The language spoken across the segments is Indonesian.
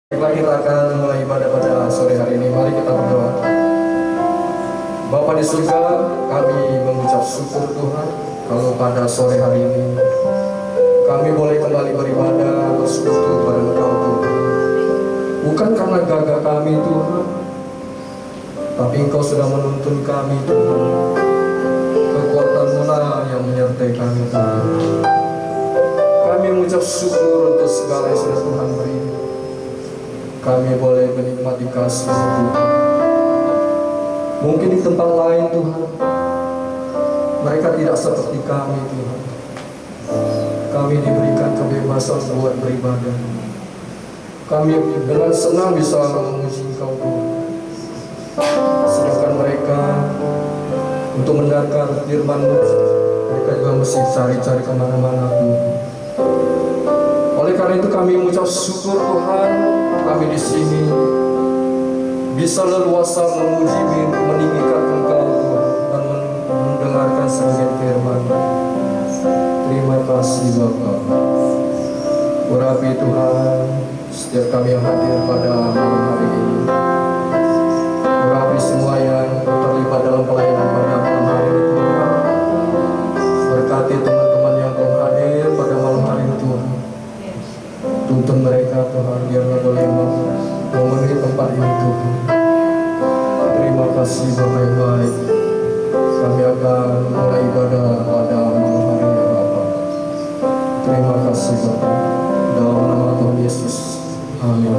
Baiklah, kita akan mulai ibadah pada sore hari ini. Mari kita berdoa. Bapa di surga, kami mengucap syukur Tuhan kalau pada sore hari ini kami boleh kembali beribadah, bersekutu pada Engkau Tuhan. Bukan karena gagah kami Tuhan, tapi Engkau sudah menuntun kami Tuhan. Kekuatan-Mu lah yang menyertai kami Tuhan. Kami mengucap syukur untuk segala yang sudah Tuhan beri. Kami boleh menikmati kasih Tuhan. Mungkin di tempat lain Tuhan, mereka tidak seperti kami Tuhan. Kami diberikan kebebasan buat beribadah. Kami dengan senang bisa memuji Engkau Tuhan. Sedangkan mereka untuk mendengar firman-Mu, mereka juga mesti cari-cari kemana-mana Tuhan. Oleh karena itu kami mengucap syukur Tuhan, kami di sini bisa leluasa memuji, meninggikan Engkau Tuhan dan mendengarkan sabda firman. Terima kasih Bapa. Urapi Tuhan setiap kami yang hadir pada malam hari ini. Urapi semua yang terlibat dalam pelayanan pada malam hari ini Tuhan. Berkati teman-teman yang belum hadir pada malam hari ini Tuhan. Tuntun mereka Tuhan, biarlah boleh memenuhi tempat ini Tuhan. Terima kasih Bapa yang baik. Kami akan mulai ibadah pada malam hari ini Bapa. Terima kasih Bapa. Dalam nama Tuhan Yesus. Amin.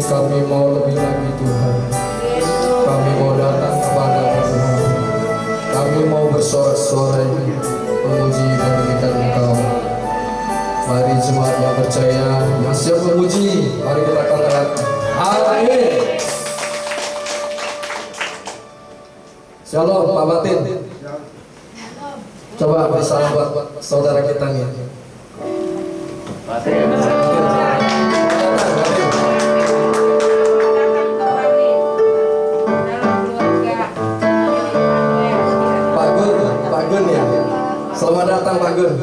kami mau lebih lagi Tuhan. Kami mau datang kepada-Mu Tuhan. Kami mau bersorak-sorai memuji dan meninggikan Engkau. Mari jemaat yang percaya, yang siap memuji, mari kita katakan amin. Shalom Pak Batin. Coba beri salam buat saudara kita nih. Pak Gun ya. Selamat datang Pak Gun.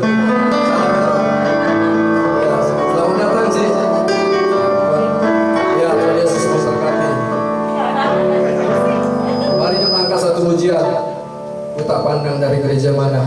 Ya, selamat datang sih. Ya, Tuhan Yesus memberkati. Mari kita angkat satu pujian. Kita pandang dari gereja mana.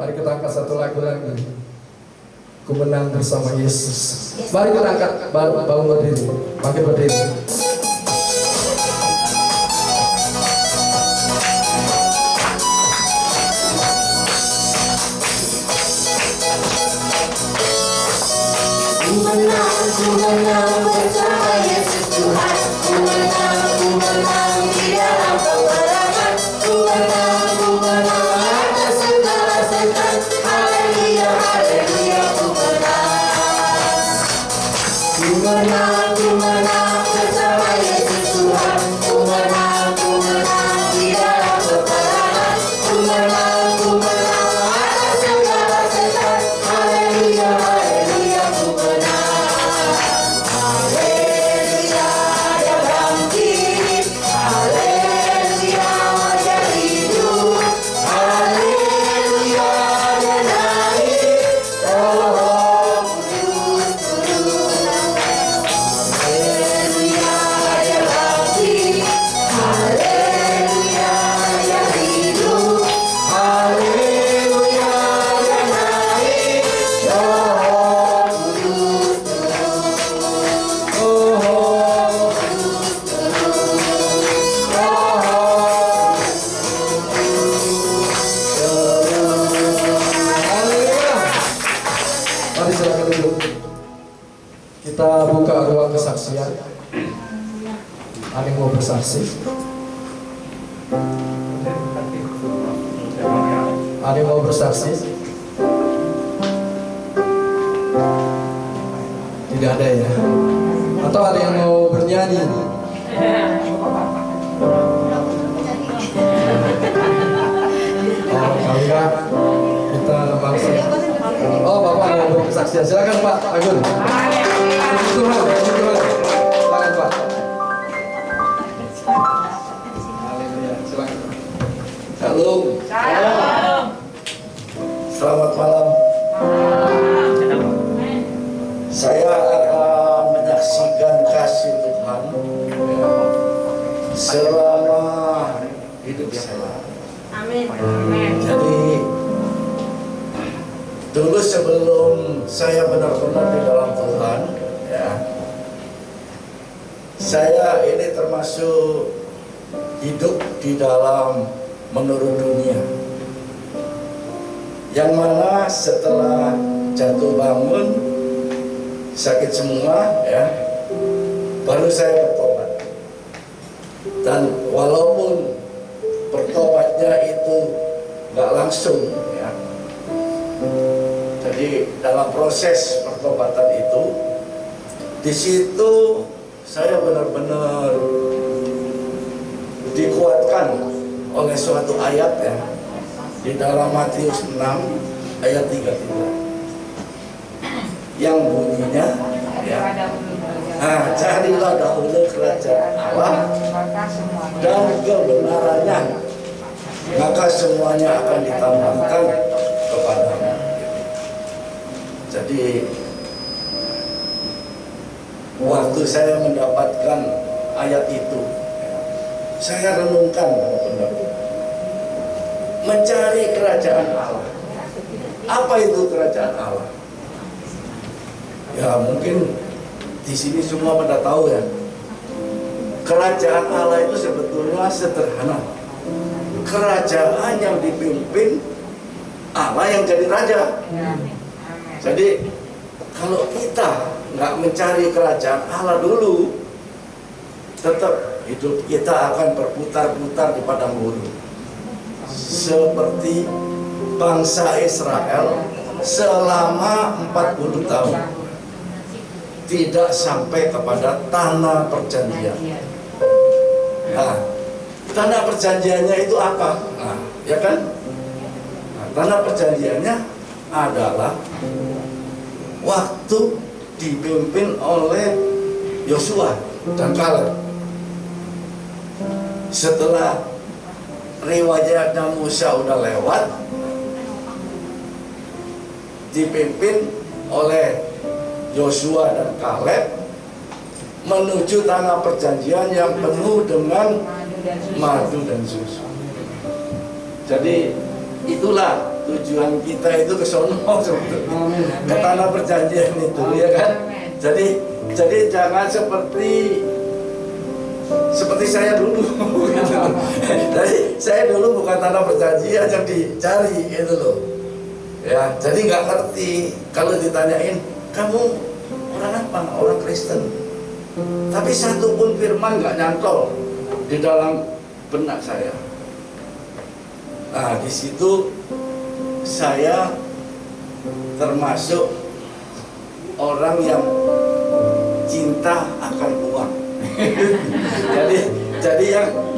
Mari kita angkat satu lagu lagi. Ku menang bersama Yesus. Mari kita angkat bangun berdiri. Bangkit berdiri. Ku menang bersama Yesus Tuhan. Ku menang di dalam peperangan. Ku menang atas segala setan. Haleluya, haleluya, ku menang. Ku menang bersama Ada yang mau bersaksi? Ada yang mau bersaksi? Tidak ada ya? Atau ada yang mau bernyanyi? Oh, kalau enggak, kita langsung. Oh, Bapak mau bersaksian. Silakan Pak Agun. Puji Tuhan, puji Tuhan. Silakan Pak. Haleluya. Silakan. Shalom. Selamat malam. Saya akan menyaksikan kasih Tuhan selama hidup saya. Jadi dulu sebelum saya benar-benar di dalam Tuhan, ya, saya ini termasuk hidup di dalam menurut dunia, yang mana setelah jatuh bangun sakit semua, ya, baru saya bertobat. Dan walaupun bertobatnya itu nggak langsung, ya, jadi dalam proses pertobatan itu, di situ saya benar-benar dikuatkan oleh suatu ayat, ya, di dalam Matius 6 ayat 33 yang bunyinya, ya, carilah dahulu kerajaan Allah dan kebenarannya, maka semuanya akan ditambahkan kepadamu. Jadi waktu saya mendapatkan ayat itu, saya renungkan benar-benar mencari kerajaan Allah. Apa itu kerajaan Allah? Ya mungkin di sini semua pada tahu, ya. Kerajaan Allah itu sebetulnya sederhana. Kerajaan yang dipimpin Allah yang jadi raja. Jadi kalau kita nggak mencari kerajaan Allah dulu, tetap hidup kita akan berputar-putar di padang gurun. Seperti bangsa Israel selama 40 tahun tidak sampai kepada tanah perjanjian. Nah, tanah perjanjiannya itu apa? Nah, ya kan? Nah, tanah perjanjiannya adalah waktu dipimpin oleh Yosua dan Kaleb. Setelah riwayatnya Musa udah lewat, dipimpin oleh Yosua dan Kaleb menuju tanah perjanjian yang penuh dengan madu dan susu. Jadi itulah tujuan kita itu ke sono sebetulnya, ke tanah perjanjian itu, ya kan? Jadi jangan seperti saya dulu gitu. Jadi saya dulu bukan tanah perjanjian yang dicari itu loh, ya. Jadi nggak ngerti kalau ditanyain, kamu orang apa? Orang Kristen. Tapi satu pun firman nggak nyantol di dalam benak saya. Nah, di situ saya termasuk orang yang cinta akan uang. jadi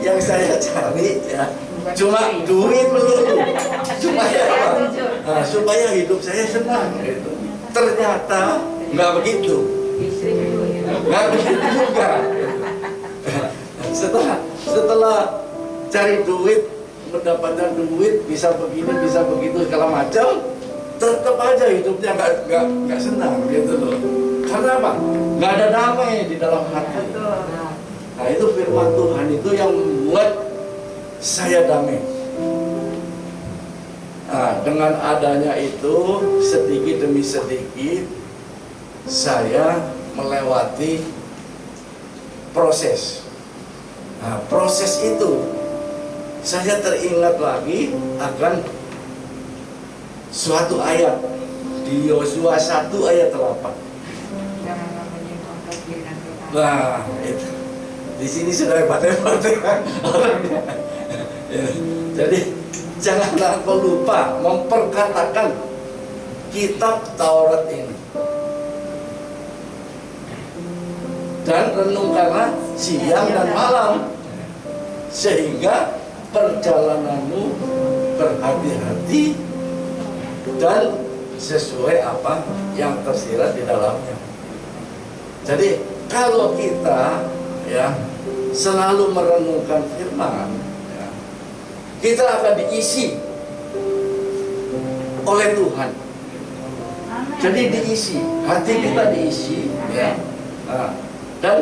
yang saya cari, ya, cuma duit dulu, supaya apa? Nah, supaya hidup saya senang. Gitu. Ternyata nggak begitu, nggak begitu juga. Setelah cari duit, mendapatkan duit, bisa begini, bisa begitu, segala macam, tetap aja hidupnya nggak senang, gitu loh. Karena apa? Nggak ada damai di dalam hati. Nah, itu firman Tuhan itu yang membuat saya damai. Nah, dengan adanya itu, sedikit demi sedikit saya melewati proses. Nah, proses itu saya teringat lagi akan suatu ayat di Yosua 1 ayat 8. Nah, itu di sini sudah hebat-hebat orangnya. Ya. Jadi janganlah kau lupa memperkatakan kitab Taurat ini. Dan renungkanlah siang dan malam, sehingga perjalananmu berhati-hati dan sesuai apa yang tersirat di dalamnya. Jadi kalau kita ya selalu merenungkan firman, ya, kita akan diisi oleh Tuhan. Jadi diisi, hati kita diisi, ya. Nah, dan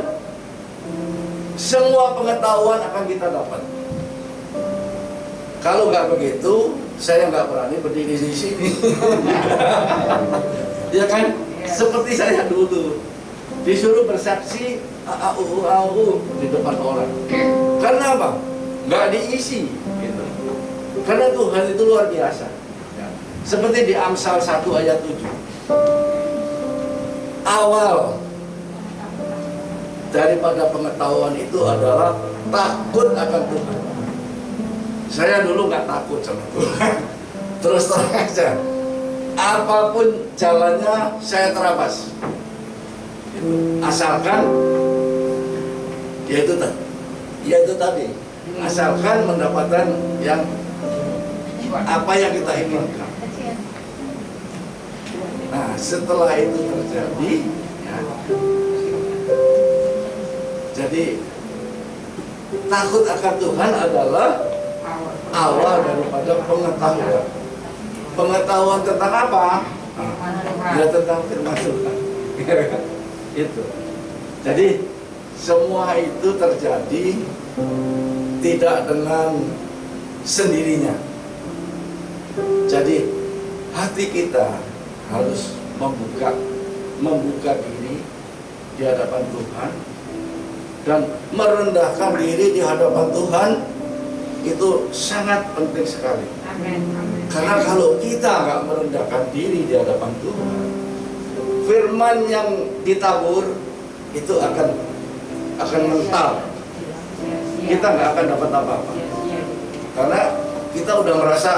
semua pengetahuan akan kita dapat. Kalau nggak begitu, saya nggak berani berdiri di sini. Ya kan, seperti saya dulu disuruh bersaksi au di depan orang. Karena apa? Nggak diisi, gitu. Karena Tuhan itu luar biasa. Ya. Seperti di Amsal 1 ayat 7. Awal daripada pengetahuan itu adalah takut akan Tuhan. Saya dulu nggak takut sama Tuhan. Terus terang aja, apapun jalannya saya terabas. Asalkan yaitu tadi, asalkan mendapatkan yang apa yang kita inginkan. Nah, setelah itu terjadi, ya, jadi takut akan Tuhan adalah awal daripada pengetahuan. Pengetahuan tentang apa? Ya tentang firman Tuhan. Itu. Jadi semua itu terjadi tidak dengan sendirinya. Jadi hati kita harus membuka diri di hadapan Tuhan dan merendahkan diri di hadapan Tuhan. Itu sangat penting sekali. Amin. Karena kalau kita nggak merendahkan diri di hadapan Tuhan, firman yang ditabur itu akan mental. Kita nggak akan dapat apa-apa. Karena kita udah merasa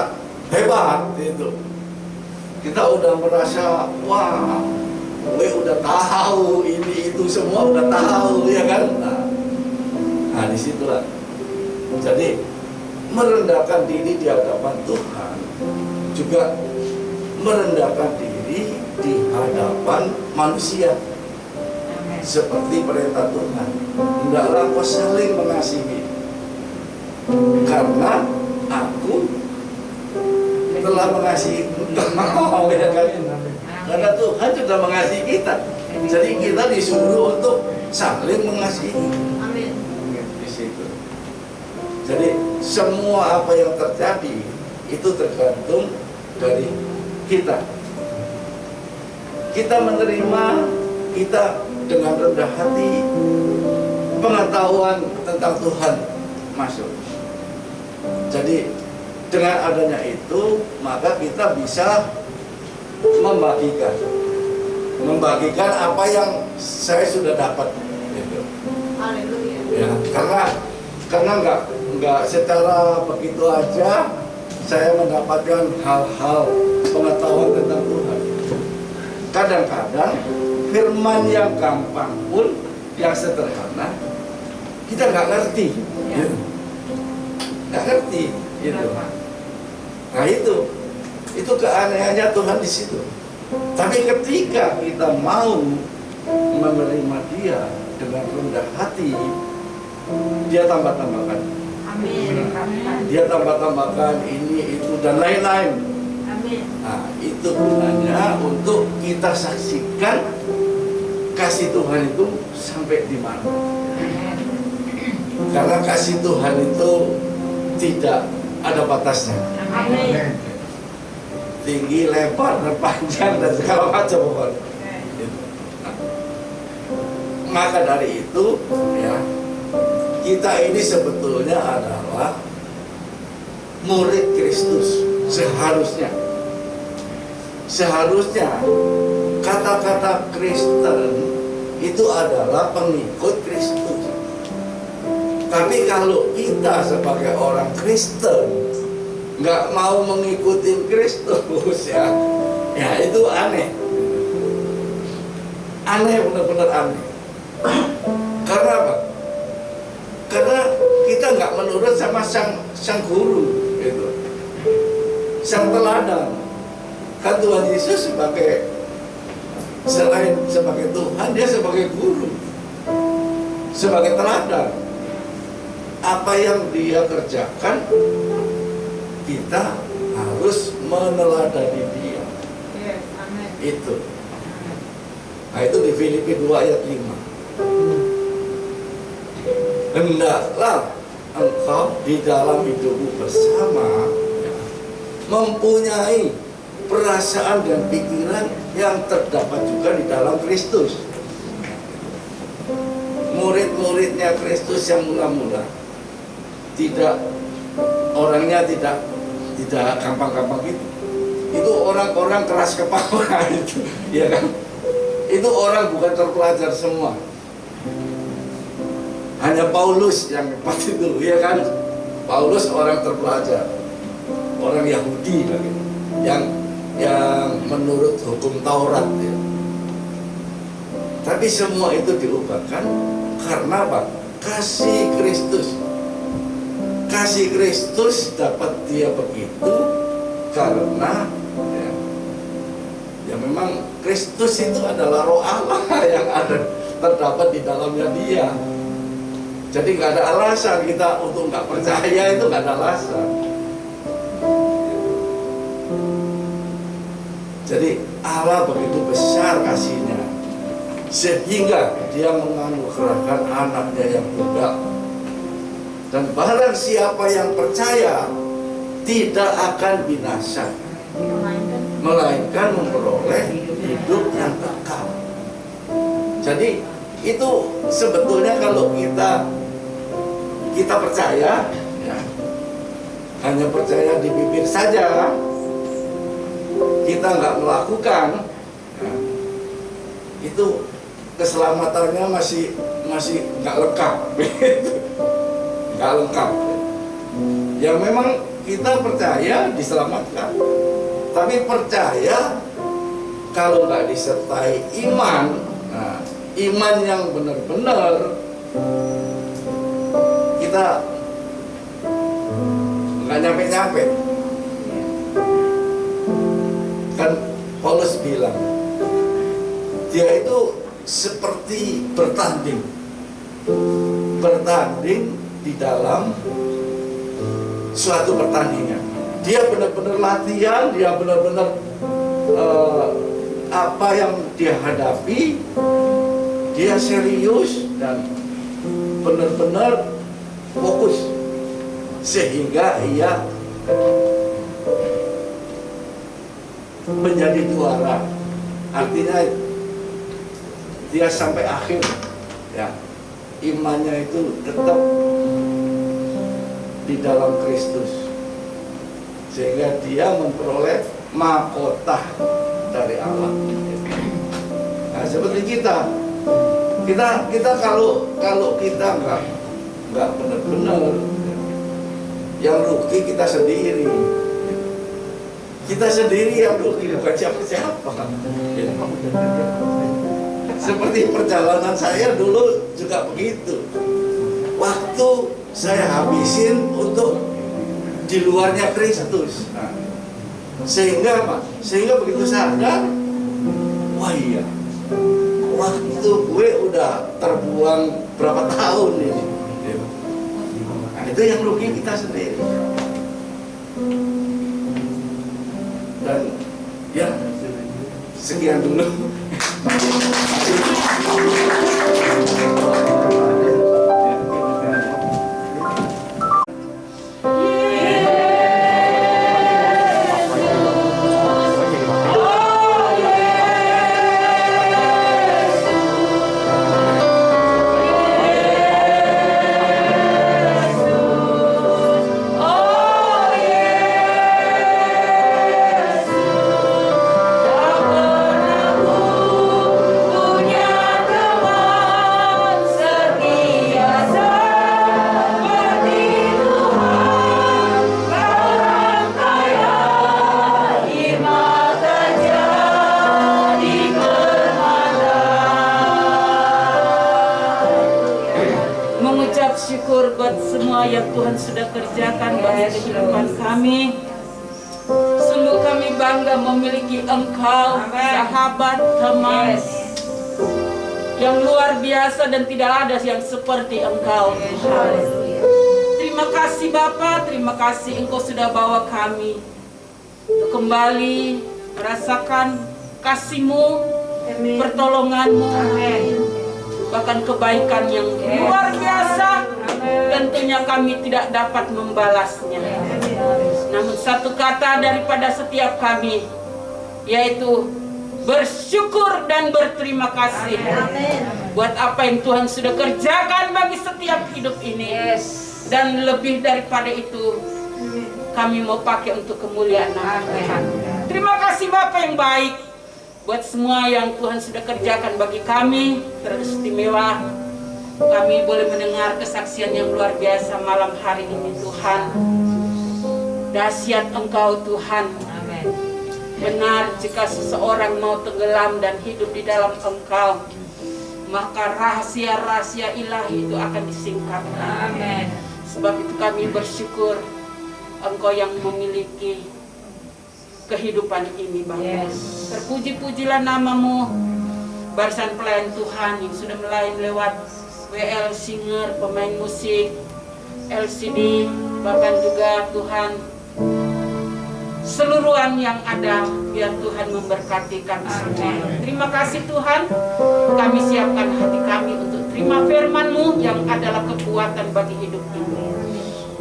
hebat itu. Kita udah merasa wah, gue udah tahu ini itu semua udah tahu, ya kan? Nah disitulah. Jadi merendahkan diri di hadapan Tuhan juga merendahkan diri di hadapan manusia. Seperti perintah Tuhan, hendaklah kau saling mengasihi, karena aku telah mengasihi engkau. Ya kan? Karena Tuhan sudah mengasihi kita, jadi kita disuruh untuk saling mengasihi. Amin. Di situ. Jadi semua apa yang terjadi itu tergantung dari kita. Kita menerima, kita dengan rendah hati, pengetahuan tentang Tuhan masuk. Jadi dengan adanya itu, maka kita bisa membagikan apa yang saya sudah dapat. Gitu. Haleluya. Ya, karena nggak secara begitu aja saya mendapatkan hal-hal pengetahuan tentang Tuhan. Kadang-kadang firman yang gampang pun, yang sederhana, kita nggak ngerti. Ya. Nggak ngerti, gitu. Nah itu keanehannya Tuhan di situ. Tapi ketika kita mau menerima Dia dengan rendah hati, Dia tambah-tambahkan. Amin. Dia tambah-tambahkan ini, itu, dan lain-lain. Amin. Nah, itu gunanya untuk kita saksikan kasih Tuhan itu sampai di mana. Karena kasih Tuhan itu tidak ada batasnya. Amin. Tinggi, lebar, dan panjang, dan segala macam pokoknya. Nah, maka dari itu, ya, kita ini sebetulnya adalah murid Kristus. Seharusnya kata-kata Kristen itu adalah pengikut Kristus. Tapi kalau kita sebagai orang Kristen nggak mau mengikuti Kristus, ya itu aneh. Aneh, benar-benar aneh. Karena apa? Karena kita nggak menurut sama sang guru, gitu. Sang teladan. Kan Tuhan Yesus selain sebagai Tuhan, dia sebagai guru, sebagai teladan. Apa yang dia kerjakan, kita harus meneladani dia. Yes, amin. Itu. Nah, itu di Filipi 2 ayat 5. Hendaklah engkau di dalam hidupmu bersama mempunyai perasaan dan pikiran yang terdapat juga di dalam Kristus. Murid-muridnya Kristus yang mula-mula orangnya tidak gampang-gampang gitu. Itu orang-orang keras kepala itu, ya kan? Itu orang bukan terpelajar semua. Hanya Paulus yang hebat itu, ya kan? Paulus orang terpelajar, orang Yahudi lagi, yang menurut hukum Taurat, ya. Tapi semua itu diubahkan karena apa? Kasih Kristus. Kasih Kristus dapat dia begitu karena ya memang Kristus itu adalah Roh Allah yang terdapat di dalamnya dia. Jadi nggak ada alasan kita untuk nggak percaya, itu nggak ada alasan. Jadi Allah begitu besar kasihnya sehingga dia menganugerahkan anaknya yang tunggal. Dan barang siapa yang percaya tidak akan binasa, melainkan memperoleh hidup yang kekal. Jadi itu sebetulnya kalau kita percaya, ya, hanya percaya di bibir saja, kita nggak melakukan, ya, itu keselamatannya masih nggak lengkap. Nggak lengkap. Ya memang kita percaya diselamatkan, tapi percaya kalau nggak disertai iman, nah, iman yang benar-benar, kita nggak nyampe-nyampe. Kan Paulus bilang dia itu seperti bertanding di dalam suatu pertandingan. Dia benar-benar latihan, dia benar-benar apa yang dia hadapi, dia serius dan benar-benar fokus sehingga ia menjadi juara. Artinya dia sampai akhir, ya, imannya itu tetap di dalam Kristus sehingga dia memperoleh mahkota dari Allah. Nah, seperti kita kalau kita nggak benar-benar, yang rugi kita sendiri. Kita sendiri yang rugi, bukan siapa-siapa. Seperti perjalanan saya dulu juga begitu. Waktu saya habisin untuk di luarnya Kristus. Nah, sehingga apa? Sehingga begitu sadar, wah iya, waktu gue udah terbuang berapa tahun ini. Nah, itu yang rugi kita sendiri. Dan ya, sekian dulu. Punya kemampuan mengucap syukur buat semua yang Tuhan sudah kerjakan bagi kehidupan kami. Sungguh kami bangga memiliki Engkau, sahabat, teman yang luar biasa dan tidak ada yang seperti Engkau, Tuhan. Terima kasih Bapa, terima kasih Engkau sudah bawa kami untuk kembali merasakan kasih-Mu, pertolongan-Mu, bahkan kebaikan yang luar biasa. Tentunya kami tidak dapat membalasnya. Namun satu kata daripada setiap kami, yaitu bersyukur dan berterima kasih buat apa yang Tuhan sudah kerjakan bagi setiap hidup ini. Dan lebih daripada itu, kami mau pakai untuk kemuliaan nama Tuhan. Terima kasih Bapa yang baik buat semua yang Tuhan sudah kerjakan bagi kami. Teristimewa kami boleh mendengar kesaksian yang luar biasa malam hari ini, Tuhan. Dahsyat Engkau, Tuhan. Benar, jika seseorang mau tenggelam dan hidup di dalam Engkau, maka rahasia-rahasia ilahi itu akan disingkapkan. Sebab itu kami bersyukur Engkau yang memiliki kehidupan ini, Bapa. Terpuji-pujilah nama-Mu. Barisan pelayan Tuhan yang sudah melayani lewat WL Singer, pemain musik, LCD, bahkan juga Tuhan seluruhan yang ada, biar Tuhan memberkati kami semua. Terima kasih Tuhan, kami siapkan hati kami untuk terima firman-Mu yang adalah kekuatan bagi hidup ini.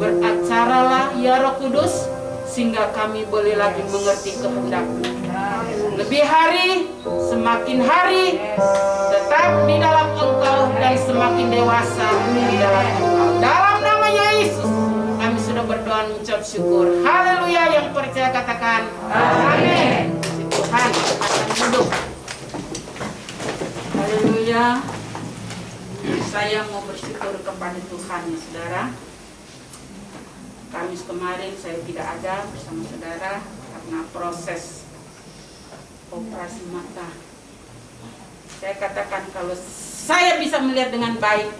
Beracaralah ya Roh Kudus, sehingga kami boleh lagi mengerti kehendak-Mu. Lebih hari, semakin hari, tetap di dalam Engkau dan semakin dewasa di dalam Engkau. Dalam namanya Yesus, kami sudah berdoa mengucap syukur. Haleluya, yang percaya katakan amin. Tuhan akan duduk. Haleluya. Saya mau bersyukur kepada Tuhan ya saudara. Kamis kemarin saya tidak ada bersama saudara karena proses operasi mata. Saya katakan kalau saya bisa melihat dengan baik,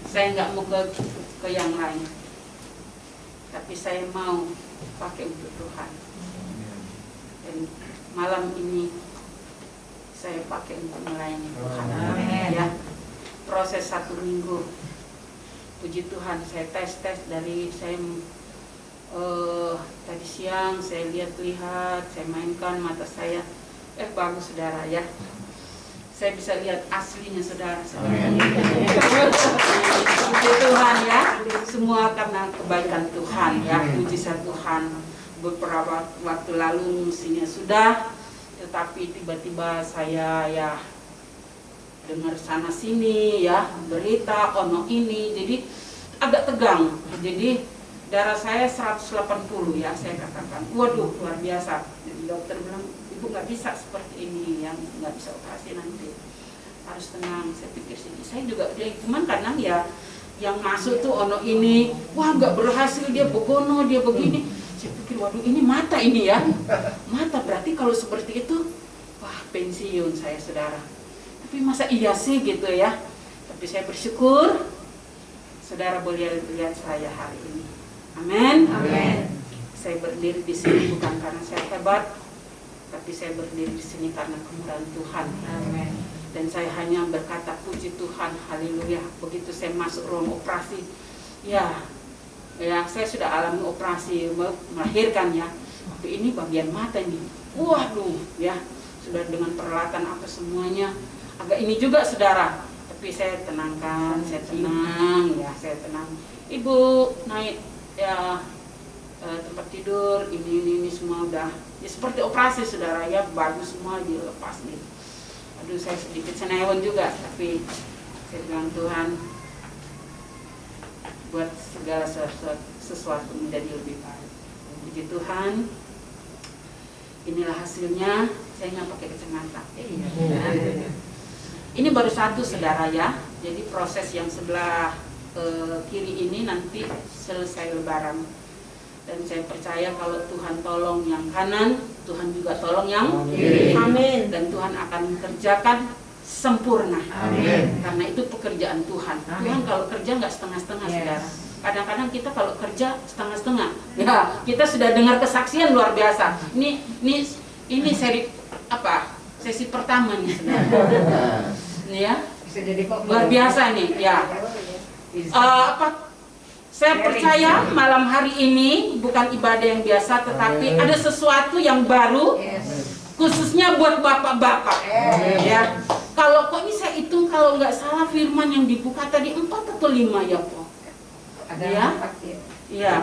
saya nggak mau ke yang lain. Tapi saya mau pakai untuk Tuhan. Dan malam ini saya pakai untuk melayani Tuhan. Ya, proses 1 minggu. Puji Tuhan, saya tes dari saya tadi siang saya lihat, saya mainkan mata saya. Bagus saudara ya. Saya bisa lihat aslinya saudara. Puji Tuhan ya. Semua karena kebaikan Tuhan ya. Mujizat Tuhan. Beberapa waktu lalu mestinya sudah, tetapi tiba-tiba saya ya dengar sana sini ya berita ono ini, jadi agak tegang. Jadi darah saya 180 ya, saya katakan waduh luar biasa. Jadi dokter bilang ibu nggak bisa seperti ini, yang nggak bisa operasi nanti, harus tenang. Saya pikir sini saya juga cuman karena ya yang masuk tuh ono ini, wah nggak berhasil, dia begono, dia begini. Saya pikir waduh ini mata ini ya, mata berarti kalau seperti itu wah pensiun saya saudara. Tapi masa iya sih gitu ya. Tapi saya bersyukur saudara boleh lihat saya hari ini. Amin. Amin. Saya berdiri di sini bukan karena saya hebat, tapi saya berdiri di sini karena kemurahan Tuhan. Amin. Dan saya hanya berkata puji Tuhan, haleluya. Begitu saya masuk ruang operasi, ya saya sudah alami operasi melahirkan ya. Tapi ini bagian mata ini, waduh ya, sudah dengan peralatan apa semuanya. Agak ini juga saudara, tapi saya tenangkan, saya tenang ya, saya tenang. Ibu naik ya tempat tidur, ini semua udah ya seperti operasi saudara ya, bagus semua dilepas nih. Aduh saya sedikit senewan juga, tapi saya bilang Tuhan buat segala sesuatu menjadi lebih baik. Puji Tuhan, inilah hasilnya. Saya nggak pakai kacamata. Ini baru satu saudara ya. Jadi proses yang sebelah kiri ini nanti selesai lebaran. Dan saya percaya kalau Tuhan tolong yang kanan, Tuhan juga tolong yang kiri. Amin. Dan Tuhan akan kerjakan sempurna. Amin. Karena itu pekerjaan Tuhan. Amin. Tuhan kalau kerja nggak setengah-setengah, Yes. saudara. Kadang-kadang kita kalau kerja setengah-setengah. Ya, kita sudah dengar kesaksian luar biasa. Ini seri apa? Sesi pertama nih, saudara. Ini ya, Bisa jadi kok luar biasa nih. Ya, saya percaya malam hari ini bukan ibadah yang biasa, tetapi ada sesuatu yang baru, khususnya buat bapak-bapak. Ya, kalau kok ini saya hitung kalau nggak salah firman yang dibuka tadi 4 atau 5 ya, Po. Ada Ya. 4 ya. Ya,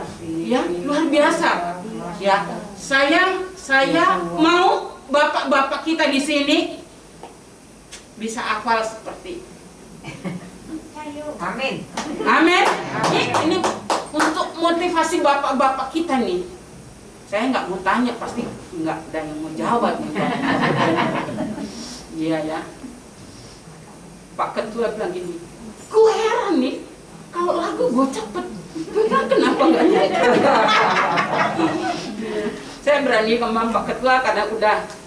ya, luar biasa. Ya, saya mau bapak-bapak kita di sini bisa hafal seperti. Amin. Amin. Ini untuk motivasi bapak-bapak kita nih. Saya nggak mau tanya, pasti nggak ada yang mau jawab nih. Iya ya. Pak Ketua bilang gini, gue heran nih, kalau lagu gue cepet, gue bilang kenapa nggak nyanyi? Saya berani sama Pak Ketua karena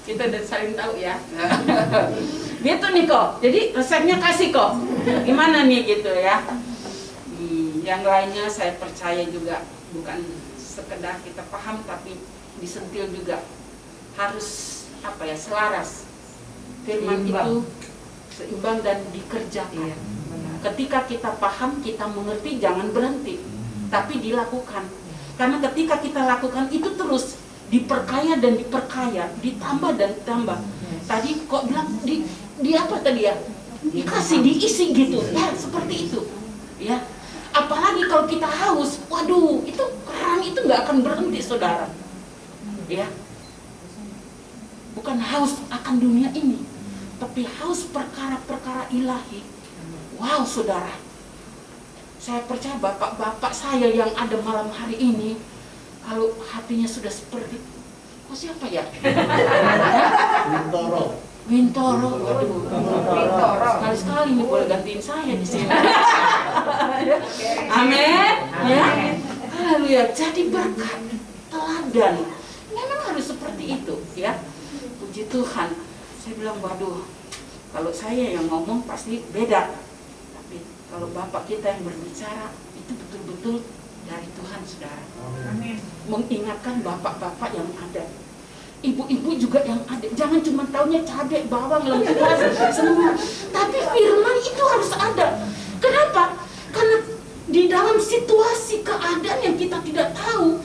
kita udah saling tahu ya. Gitu nih kok. Jadi resepnya kasih kok. Gimana nih gitu ya. Yang lainnya saya percaya juga bukan sekedar kita paham tapi disentil juga. Harus selaras. Firman Seimbang. itu seimbang dan dikerjakan. Iya, benar. Ketika kita paham, kita mengerti, jangan berhenti, tapi dilakukan. Karena ketika kita lakukan itu terus diperkaya dan diperkaya, ditambah dan ditambah. Tadi kok bilang di apa tadi ya? Dikasih, diisi gitu. Ya, seperti itu. Ya. Apalagi kalau kita haus, waduh, itu keran itu nggak akan berhenti, saudara. Ya. Bukan haus akan dunia ini, tapi haus perkara-perkara ilahi. Wow, saudara. Saya percaya bapak-bapak saya yang ada malam hari ini, kalau hatinya sudah seperti, siapa ya? Wintoro, waduh. Wintoro. Sekali-sekali nih boleh gantiin saya di sini. Amin. Ya. Haleluya. Jadi berkat, teladan. Memang harus seperti itu, ya. Puji Tuhan. Saya bilang, waduh, kalau saya yang ngomong pasti beda. Tapi kalau Bapak kita yang berbicara, itu betul-betul dari Tuhan, saudara. Amin. Mengingatkan bapak-bapak yang ada. Ibu-ibu juga yang ada. Jangan cuma taunya cabai, bawang, lengkuas, semua. Tapi firman itu harus ada. Kenapa? Karena di dalam situasi keadaan yang kita tidak tahu,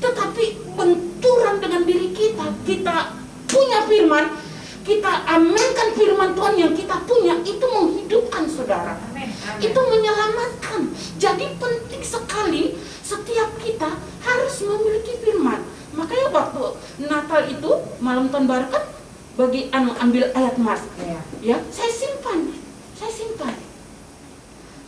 tetapi benturan dengan diri kita, kita punya firman, kita aminkan firman Tuhan yang kita punya, itu menghidupkan, saudara. Amin. Amin. Itu menyelamatkan. Jadi penting sekali setiap kita harus memiliki firman. Makanya waktu Natal itu malam tahun baru kan ambil ayat Mas, Iya. ya saya simpan,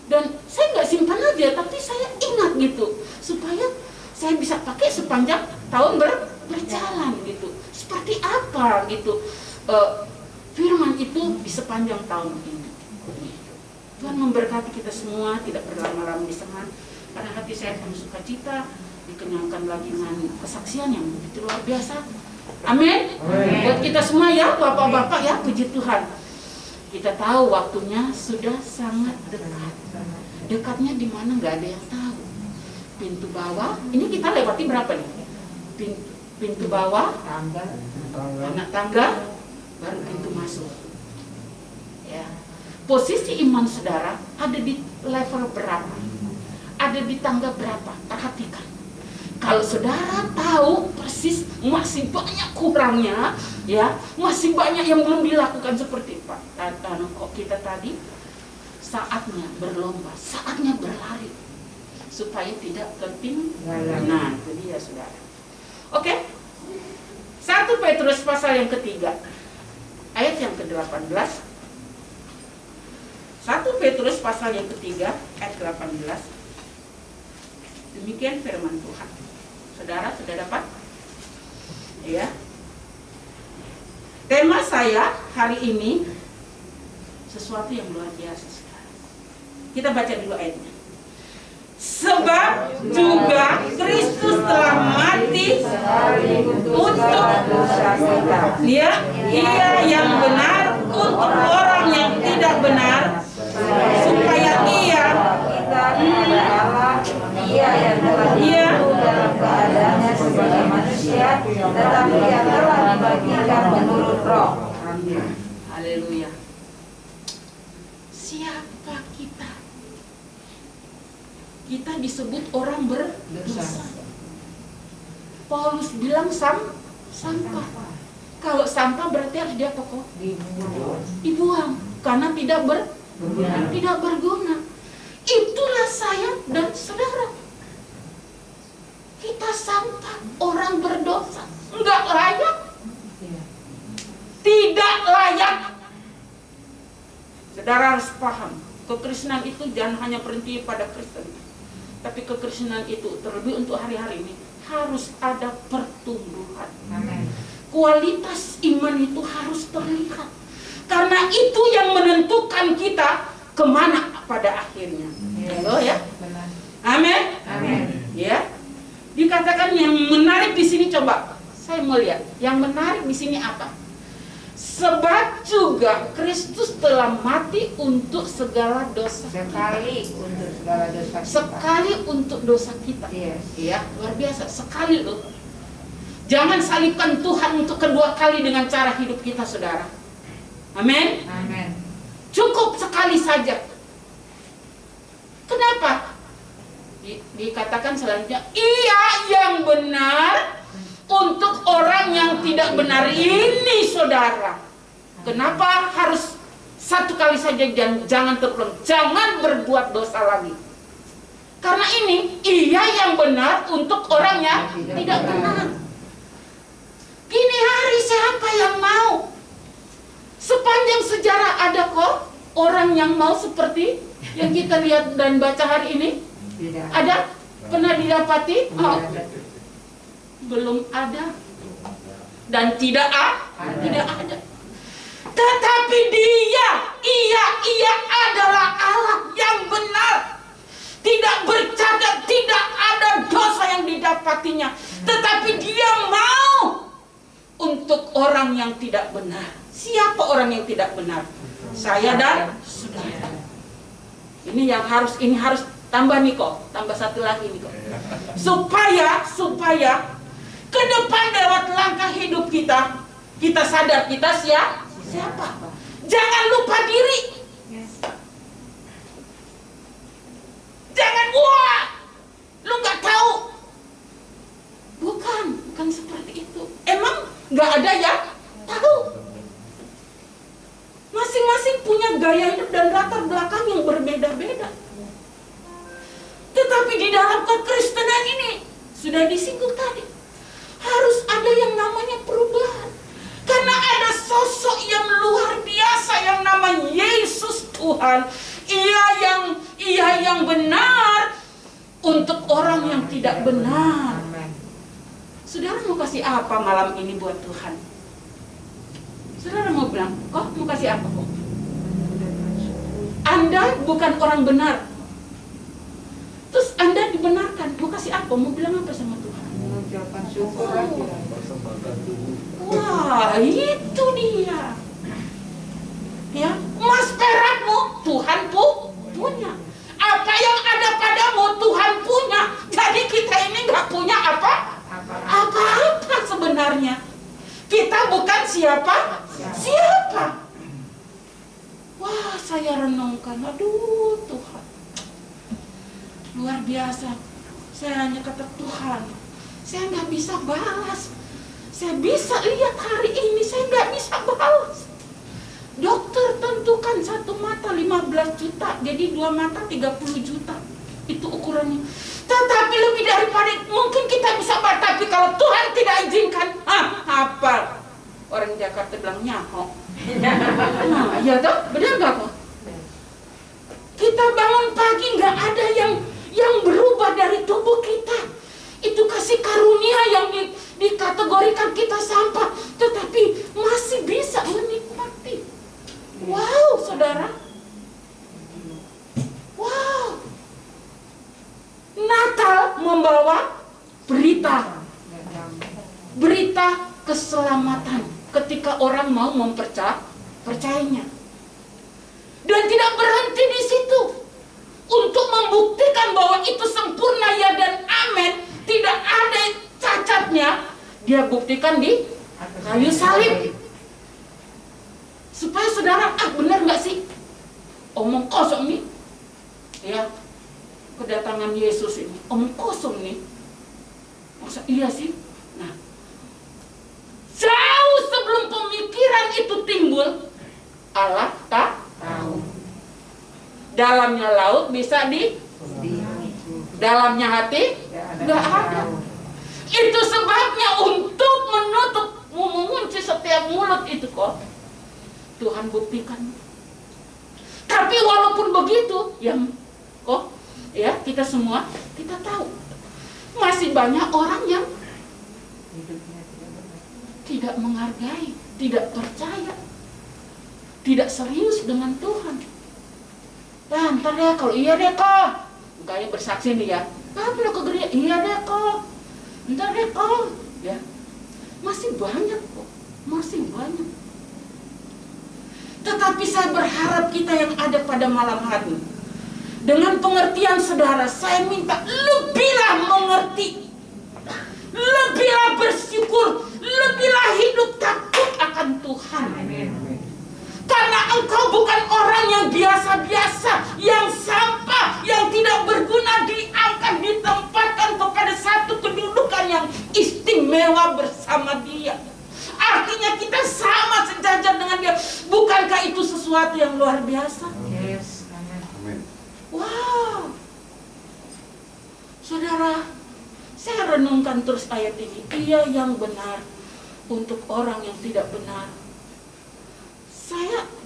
dan saya nggak simpan aja, tapi saya ingat gitu supaya saya bisa pakai sepanjang tahun berjalan gitu. Seperti apa gitu firman itu di sepanjang tahun ini. Tuhan memberkati kita semua, tidak berlama-lama di sana, karena hati saya penuh sukacita, dikenyangkan lagi dengan kesaksian yang begitu luar biasa. Amin. Buat kita semua ya, bapak-bapak ya, puji Tuhan. Kita tahu waktunya sudah sangat dekat. Dekatnya di mana nggak ada yang tahu. Pintu bawah, ini kita lewati berapa nih? Pintu bawah, anak tangga, baru pintu masuk. Ya. Posisi iman saudara ada di level berapa? Ada di tangga berapa? Perhatikan. Kalau saudara tahu persis masih banyak kurangnya, ya, masih banyak yang belum dilakukan seperti Pak kok kita tadi, saatnya berlomba, saatnya berlari supaya tidak ketinggalan. Nah, itu dia saudara. Oke. 1 Petrus pasal yang ketiga, ayat yang ke-18. 1 Petrus pasal yang ketiga, ayat 18. Demikian firman Tuhan. Saudara sudah dapat? Ya. Tema saya hari ini sesuatu yang luar biasa, saudara. Kita baca dulu ayatnya. Sebab juga Kristus telah mati untuk dosa kita. Ia yang benar untuk orang yang tidak benar, supaya ia kita kepada Allah, Ia yang telah hidup dalam keadaannya sebagai manusia, tetapi yang telah dibagikan menurut Roh. Haleluya. Siapa kita? Kita disebut orang berdosa. Paulus bilang sampah. Kalau sampah berarti harus diapa kok? Dibuang karena tidak berguna. Itulah saya dan saudara. Kita sampah, orang berdosa, enggak layak. Tidak layak. Saudara harus paham, kekristenan itu jangan hanya berhenti pada Kristen. Tapi kekristenan itu terlebih untuk hari-hari ini harus ada pertumbuhan. Amin. Kualitas iman itu harus terlihat. Karena itu yang menentukan kita kemana pada akhirnya. Oh ya. Benar. Amin. Amin. Ya. Dikatakan yang menarik di sini, coba saya mau lihat. Yang menarik di sini apa? Sebab juga Kristus telah mati untuk segala dosa. Sekali untuk segala dosa kita. Sekali untuk dosa kita. Yes. Ya, luar biasa. Sekali loh. Jangan salibkan Tuhan untuk kedua kali dengan cara hidup kita, saudara. Amin. Amin. Cukup sekali saja. Kenapa? Dikatakan selanjutnya, ia yang benar untuk orang yang tidak benar ini, saudara. Kenapa harus satu kali saja? Jangan terulang, jangan berbuat dosa lagi. Karena ini ia yang benar untuk orang yang tidak benar. Gini hari siapa yang mau? Sepanjang sejarah ada kok orang yang mau seperti yang kita lihat dan baca hari ini. Tidak. Ada? Pernah didapati? Oh, Tidak. belum ada. Dan tidak ada. Tetapi ia adalah Allah yang benar. Tidak bercacat, tidak ada dosa yang didapatinya. Tetapi dia mau untuk orang yang tidak benar. Siapa orang yang tidak benar? Saya dan saudara. Ini harus tambah nih kok, tambah satu lagi nih kok. Supaya ke depan lewat langkah hidup kita sadar kita siapa. Jangan lupa diri. Jangan lu nggak tahu. Bukan seperti itu. Emang nggak ada yang tahu. Masing-masing punya gaya hidup dan latar belakang yang berbeda-beda. Tetapi di dalam kekristenan ini sudah disinggung tadi, harus ada yang namanya perubahan. Karena ada sosok yang luar biasa yang namanya Yesus Tuhan. Ia yang benar untuk orang yang tidak benar. Saudara mau kasih apa malam ini buat Tuhan? Saudara mau bilang, kok mau kasih apa kok? Anda bukan orang benar. Terus Anda dibenarkan, mau kasih apa? Mau bilang apa sama Tuhan? Mengucapkan syukur aja. Wah, itu dia. Ya, emas perakmu Tuhan punya. Apa yang ada padamu Tuhan punya. Jadi kita ini nggak punya apa-apa sebenarnya. Kita bukan siapa. Wah, saya renungkan. Aduh, Tuhan. Luar biasa. Saya hanya kata Tuhan, saya nggak bisa balas. Saya bisa lihat hari ini, saya nggak bisa balas. Dokter tentukan satu mata 15 juta, jadi 2 mata 30 juta. Itu ukurannya. Tetapi lebih daripada mungkin kita bisa balas, tapi kalau Tuhan tidak izinkan, apa? Orang Jakarta bilang nyaho. Nah, ya toh, benar nggak kok? Kita bangun pagi nggak ada yang berubah dari tubuh kita. Itu kasih karunia yang dikategorikan kita sampah, tetapi masih bisa menikmati. Wow, saudara. Wow. Natal membawa berita keselamatan ketika orang mau percayanya. Dan tidak berhenti di situ. Untuk membuktikan bahwa itu sempurna ya dan amin, tidak ada cacatnya, dia buktikan di kayu salib. Supaya saudara, benar nggak sih? Omong kosong nih. Ya, kedatangan Yesus ini, omong kosong nih. Masa iya sih? Nah, jauh sebelum pemikiran itu timbul, Allah tak tahu. Dalamnya laut bisa dalamnya hati nggak ada. Itu sebabnya untuk mengunci setiap mulut itu kok Tuhan buktikan. Tapi walaupun begitu, kita semua kita tahu masih banyak orang yang tidak menghargai, tidak percaya, tidak serius dengan Tuhan. Dan ntar deh, kalau iya deh kok, kayak bersaksi nih ya, belum ke gereja, iya deh kok, ntar deh kok, ya, masih banyak kok, masih banyak. Tetapi saya berharap kita yang ada pada malam hari, dengan pengertian saudara, saya minta lebihlah mengerti, lebihlah bersyukur, lebihlah hidup takut akan Tuhan. Karena engkau bukan orang yang biasa-biasa, yang sampah, yang tidak berguna, diangkat, ditempatkan kepada satu kedudukan yang istimewa bersama Dia. Artinya kita sama sejajar dengan Dia. Bukankah itu sesuatu yang luar biasa? Yes, amin. Wow. Saudara, saya renungkan terus ayat ini. Ia yang benar untuk orang yang tidak benar.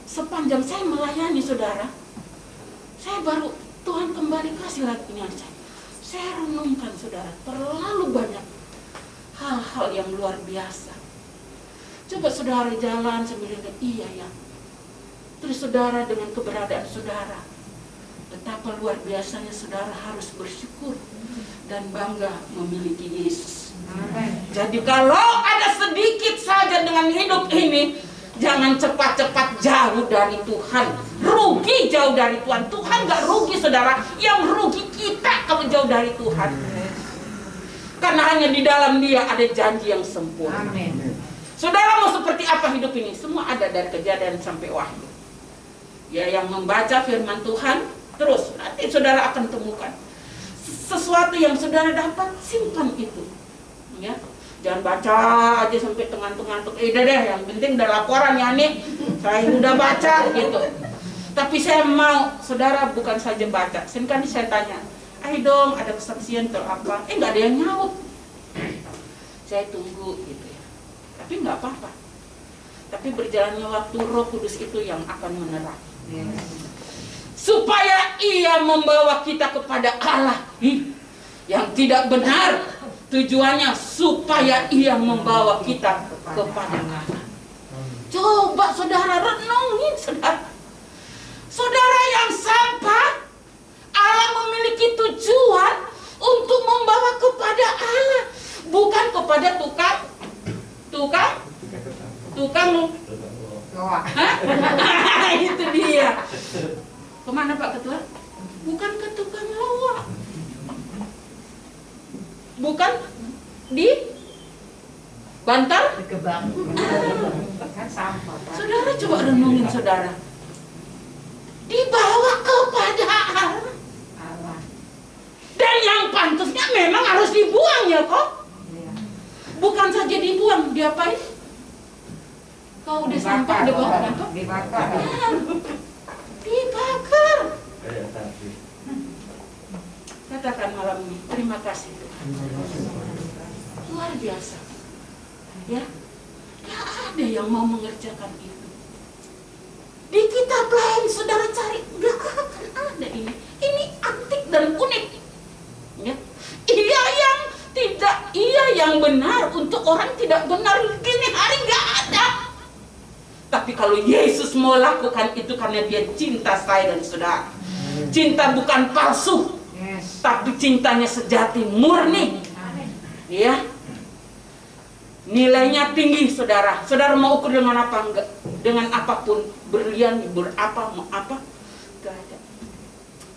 Sepanjang saya melayani saudara, saya baru Tuhan kembali kasih lagi ini saya renungkan saudara, terlalu banyak hal-hal yang luar biasa. Coba saudara jalan sambil lihat, iya ya. Terus saudara dengan keberadaan saudara, betapa luar biasanya saudara harus bersyukur dan bangga memiliki Yesus. Jadi kalau ada sedikit saja dengan hidup ini, jangan cepat-cepat jauh dari Tuhan. Rugi jauh dari Tuhan. Tuhan gak rugi saudara. Yang rugi kita kalau jauh dari Tuhan. Karena hanya di dalam Dia ada janji yang sempurna. Amin. Saudara mau seperti apa hidup ini? Semua ada dari Kejadian sampai Wahyu. Ya, yang membaca firman Tuhan, terus nanti saudara akan temukan sesuatu yang saudara dapat, simpan itu. Ya. Jangan baca aja sampai tengah-tengah. Udah deh, yang penting udah laporan ya nih, saya udah baca gitu. Tapi saya mau saudara bukan saja baca. Sekarang saya tanya, ayo dong ada kesaksian atau apa? Nggak ada yang nyaut. Saya tunggu gitu ya. Tapi nggak apa-apa. Tapi berjalannya waktu, Roh Kudus itu yang akan menerang. Supaya Ia membawa kita kepada Allah yang tidak benar. Tujuannya supaya Ia membawa kita kepada Allah. Coba saudara renungin saudara. Saudara yang sampah, Allah memiliki tujuan untuk membawa kepada Allah, bukan kepada tukang Loa. Itu dia. Kemana Pak Ketua? Bukan ke tukang loa. Bukan di Bantar? Di Gebang. Kan sampah. Saudara coba renungin saudara. Dibawa kepada Allah. Dan yang pantasnya memang harus dibuang ya kok. Bukan saja dibuang, diapain? Kau udah sampah, udah bawa kantor? Dibakar. Dibakar. Katakan malam ini, terima kasih Tuhan. Luar biasa. Ya, gak ada yang mau mengerjakan itu. Di kitab lain saudara cari, gak akan ada ini. Ini antik dan unik. Ya, ia yang benar untuk orang tidak benar. Gini hari gak ada. Tapi kalau Yesus mau lakukan itu karena Dia cinta saya dan saudara. Cinta bukan palsu. Tapi cintanya sejati, murni. Ya. Nilainya tinggi saudara. Saudara mau ukur dengan apa enggak? dengan apapun, berlian, berapa, mau apa, gak ada.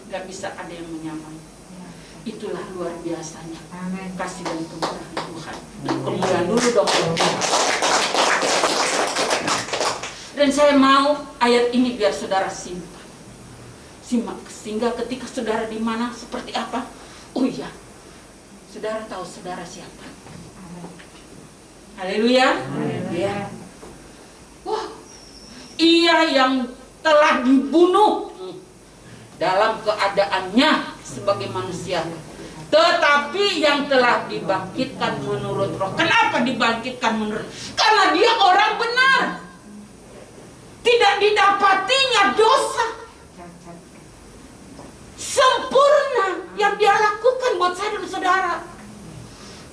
Gak bisa ada yang menyamai. Itulah luar biasanya kasih dan kemurahan Tuhan. Kemuliaan dulu dong. Dan saya mau ayat ini biar saudara simak, sehingga ketika saudara di mana, seperti apa, oh iya, saudara tahu saudara siapa. Haleluya. Ya. Wah, ia yang telah dibunuh dalam keadaannya sebagai manusia, tetapi yang telah dibangkitkan menurut roh. Kenapa dibangkitkan menurut? Karena dia orang benar, tidak didapatinya dosa, sempurna yang dia lakukan buat saya dan saudara.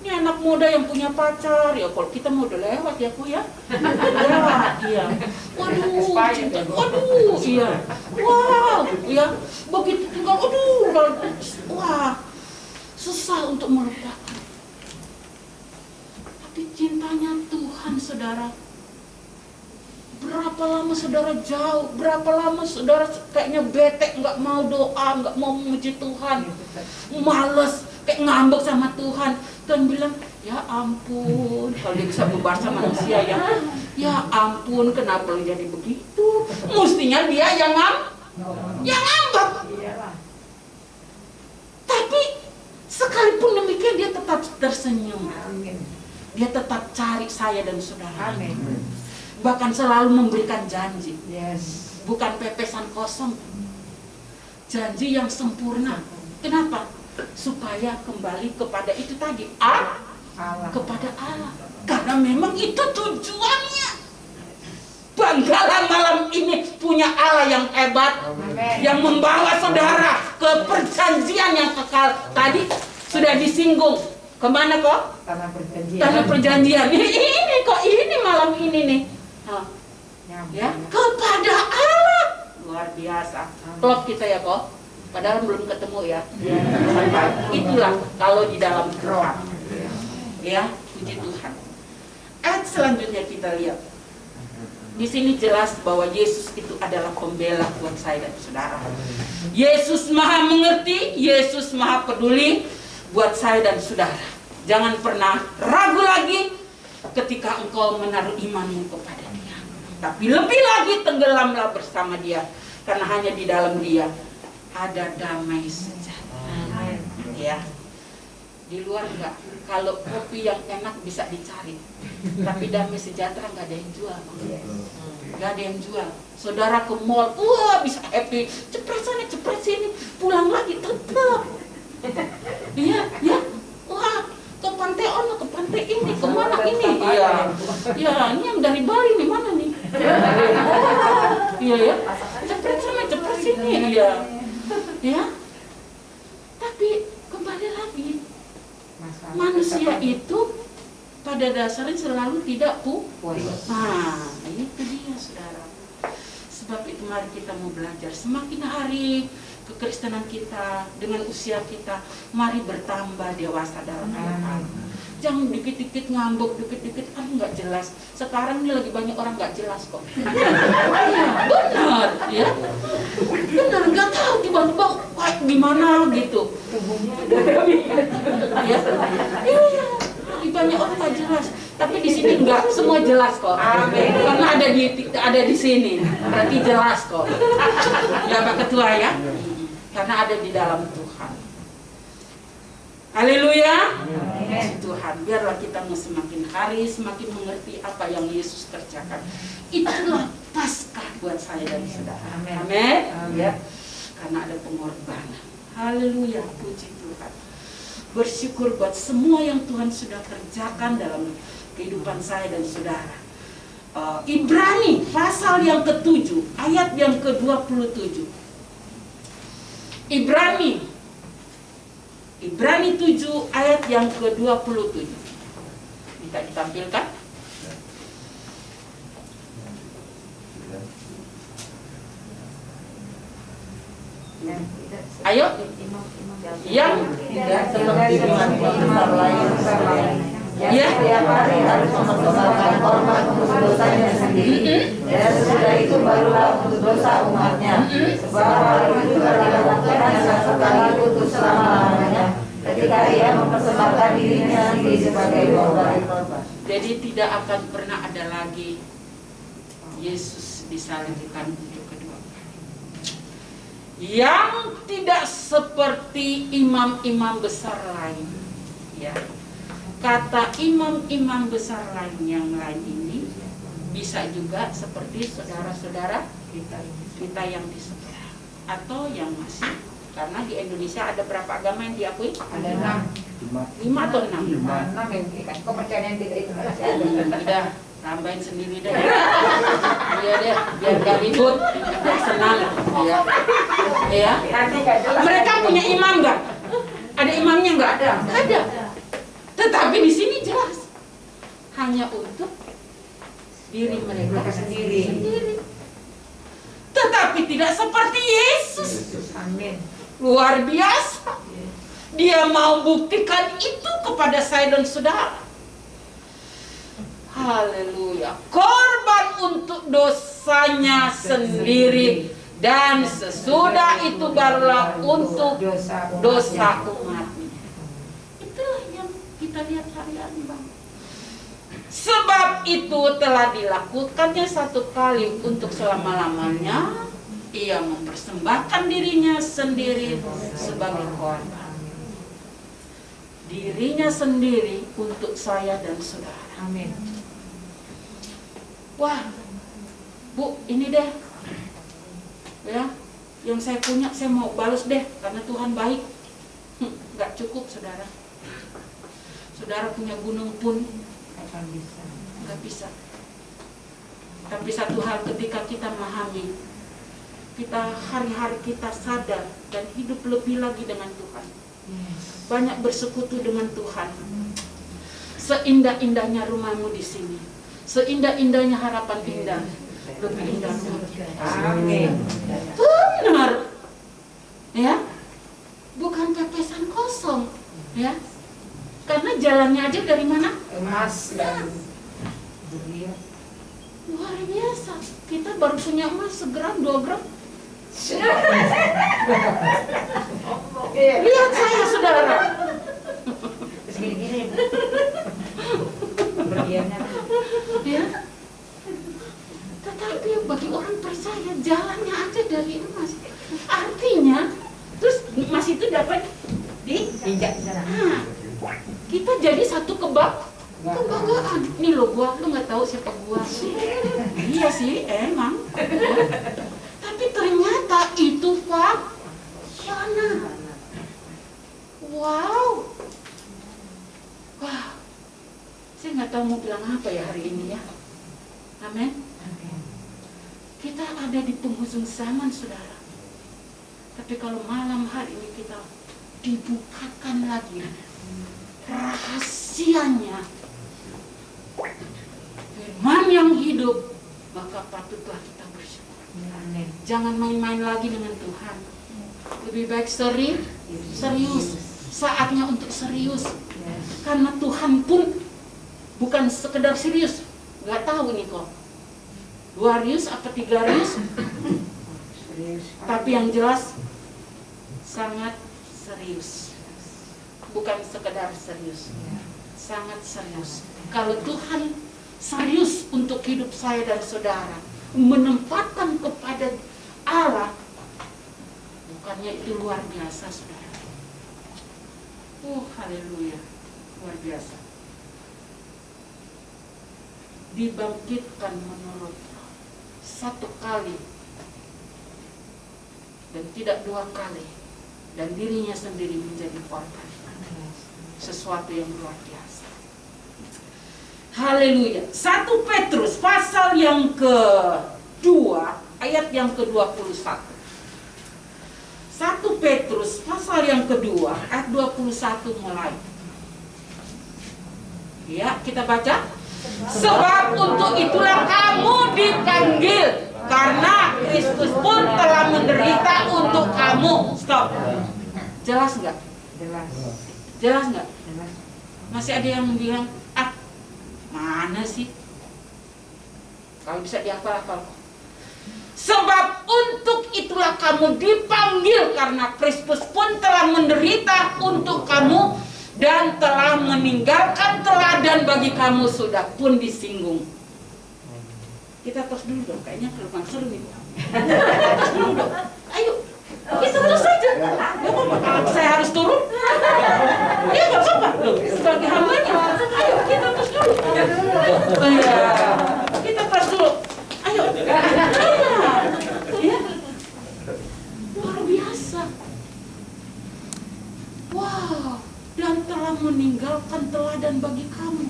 Ini anak muda yang punya pacar, ya kalau kita mau udah lewat ya Bu ya, lewat, iya. Waduh, cinta, waduh, iya. Wow, ya, begitu tinggal, aduh, wah, susah untuk melupakan. Tapi cintanya Tuhan, saudara. Berapa lama saudara jauh, berapa lama saudara kayaknya bete, nggak mau doa, nggak mau memuji Tuhan, males, kayak ngambek sama Tuhan. Dan bilang, ya ampun, kalau dia bisa berbahasa manusia ya ampun, kenapa lu jadi begitu? Mestinya dia yang ngambek. Tapi sekalipun demikian dia tetap tersenyum. Dia tetap cari saya dan saudara. Bahkan selalu memberikan janji. Bukan pepesan kosong. Janji yang sempurna. Kenapa? Supaya kembali kepada itu tadi, kepada Allah. Karena memang itu tujuannya. Banggalah malam ini punya Allah yang hebat. Yang membawa saudara ke perjanjian yang kekal. Tadi sudah disinggung. Kemana kok? Tanah perjanjian. Ini kok, ini malam ini nih. Ya, kepada Allah. Luar biasa. Klop kita ya kok. Padahal belum ketemu ya. Itulah kalau di dalam Tuhan. Ya, puji Tuhan. Ayat selanjutnya kita lihat. Di sini jelas bahwa Yesus itu adalah pembela buat saya dan saudara. Yesus maha mengerti, Yesus maha peduli buat saya dan saudara. Jangan pernah ragu lagi ketika engkau menaruh imanmu kepada Dia. Tapi lebih lagi tenggelamlah bersama Dia. Karena hanya di dalam Dia ada damai sejahtera. Ya. Di luar enggak. Kalau kopi yang enak bisa dicari, tapi damai sejahtera enggak ada yang jual. Enggak ada yang jual. Saudara ke mall, wah bisa happy, cepet sana, cepet sini, pulang lagi tetap. Iya, ya. Wah, ke pantai ono, ke pantai ini, kemana ini? Iya. Ya, ini yang dari Bali nih, mana nih? Iya ya. Cepet sana, cepet sini. Iya. Ya, tapi kembali lagi, manusia itu pada dasarnya selalu tidak puas. Nah, itu dia saudara. Sebab itu mari kita mau belajar. Semakin hari kekristenan kita dengan usia kita, mari bertambah dewasa dalam Tuhan. Jangan dikit-dikit ngambek, dikit-dikit nggak jelas. Sekarang ini lagi banyak orang nggak jelas kok. Iya, benar, ya. Benar, nggak tahu tiba-tiba gimana gitu. Ya, iya, lagi banyak orang nggak jelas. Tapi di sini enggak, semua jelas kok. Amin. Karena ada di sini, berarti jelas kok. Ya Pak Ketua ya, karena ada di dalam Tuhan. Haleluya. Tuhan, biarlah kita semakin hari semakin mengerti apa yang Yesus kerjakan. Itulah Paskah buat saya dan saudara. Amin. Ya. Karena ada pengorbanan. Haleluya, puji Tuhan. Bersyukur buat semua yang Tuhan sudah kerjakan dalam kehidupan saya dan saudara. Ibrani pasal yang ke-7 ayat yang ke-27. Ibrani 7 ayat yang ke-27. Bisa ditampilkan? Ayo. Yang tidak seperti iman besar lain Ya. setiap hari harus mempersembahkan korban untuk dosanya sendiri, dan sesudah itu barulah untuk dosa umatnya. Sebab hal itu telah dilakukan hanya sekali untuk selama-lamanya, ketika ia mempersembahkan dirinya sendiri sebagai korban. Jadi tidak akan pernah ada lagi Yesus disalibkan untuk kedua kali. Yang tidak seperti imam-imam besar lain, ya. Kata imam-imam besar lain yang lain ini bisa juga seperti saudara-saudara kita yang di sebelah atau yang masih, karena di Indonesia ada berapa agama yang diakui? Ada 5 atau 6? 6 yang kepercayaan yang tidak itu masih ada. Udah, tambahin sendiri deh. Iya deh, biar gak ribut, biar senang. Iya. Ya. Mereka punya imam nggak? Ada imamnya nggak? Ada. Tetapi di sini jelas hanya untuk diri mereka sendiri. Tetapi tidak seperti Yesus. Amin. Luar biasa. Dia mau buktikan itu kepada saya dan saudara. Haleluya. Korban untuk dosanya sendiri, dan sesudah itu barulah untuk dosa umatnya. Itulah yang kita lihat hari-hari, Bang. Sebab itu telah dilakukannya satu kali untuk selama-lamanya. Ia mempersembahkan dirinya sendiri sebagai korban. Dirinya sendiri untuk saya dan saudara. Amin. Wah, Bu, ini deh, ya, yang saya punya saya mau balas deh, karena Tuhan baik. Nggak cukup, saudara. Saudara punya gunung pun nggak bisa. Tapi satu hal, ketika kita memahami, kita hari-hari kita sadar dan hidup lebih lagi dengan Tuhan, banyak bersekutu dengan Tuhan. Seindah-indahnya rumahmu di sini, seindah-indahnya harapan indah, lebih indah lagi. Amin. Benar, ya, bukan pepesan kosong, ya, karena jalannya aja dari mana? Emas dan dunia. Luar biasa. Kita baru punya emas segram 2 gram. Lihat saya, saudara. Segini-gini. Berliannya. Ya. Tetapi bagi orang percaya jalannya aja dari emas. Artinya, terus emas itu dapat Injak di sana. Nah, kita jadi satu kebanggaan. Nih lo gua, lu nggak tahu siapa gua. Iya sih, emang. Tapi ternyata itu fakta. Wow. Wah. Saya nggak tahu mau bilang apa ya hari ini ya. Amin. Kita ada di penghujung zaman, saudara. Tapi kalau malam hari ini kita dibukakan lagi rahasianya firman yang hidup, maka patutlah kita bersyukur. Amin. Jangan main-main lagi dengan Tuhan. Lebih baik serius. Saatnya untuk serius. Karena Tuhan pun bukan sekedar serius. Gak tahu nih kok 2 rius apa 3 rius. Tapi yang jelas sangat serius. Bukan sekedar serius, sangat serius. Kalau Tuhan serius untuk hidup saya dan saudara, menempatkan kepada Allah, bukannya itu luar biasa, saudara. Haleluya, luar biasa. Dibangkitkan menurut satu kali dan tidak 2 kali, dan dirinya sendiri menjadi korban. Sesuatu yang luar biasa. Haleluya. 1 Petrus pasal yang kedua ayat yang ke-21. 1 Petrus pasal yang kedua ayat 21 mulai. Ya, kita baca. Sebab untuk itulah kamu dipanggil, karena Kristus pun telah menderita untuk kamu. Stop. Jelas nggak? Jelas. Jelas nggak? Jelas. Masih ada yang bilang, ah mana sih? Kalau bisa dihafal-hafal. Sebab untuk itulah kamu dipanggil, karena Kristus pun telah menderita untuk kamu dan telah meninggalkan teladan bagi kamu, sudah pun disinggung. Kita terus dulu dong, kayaknya kurang seru nih. Terus dulu dong, ayo kita terus saja. Gak apa-apa, saya harus turun. Iya gak apa-apa, loh, sebagai hambanya. Ayo kita terus dulu. Oh iya, kita terus dulu. Ayo. Ya. Luar biasa. Wow, dan telah meninggalkan teladan bagi kamu.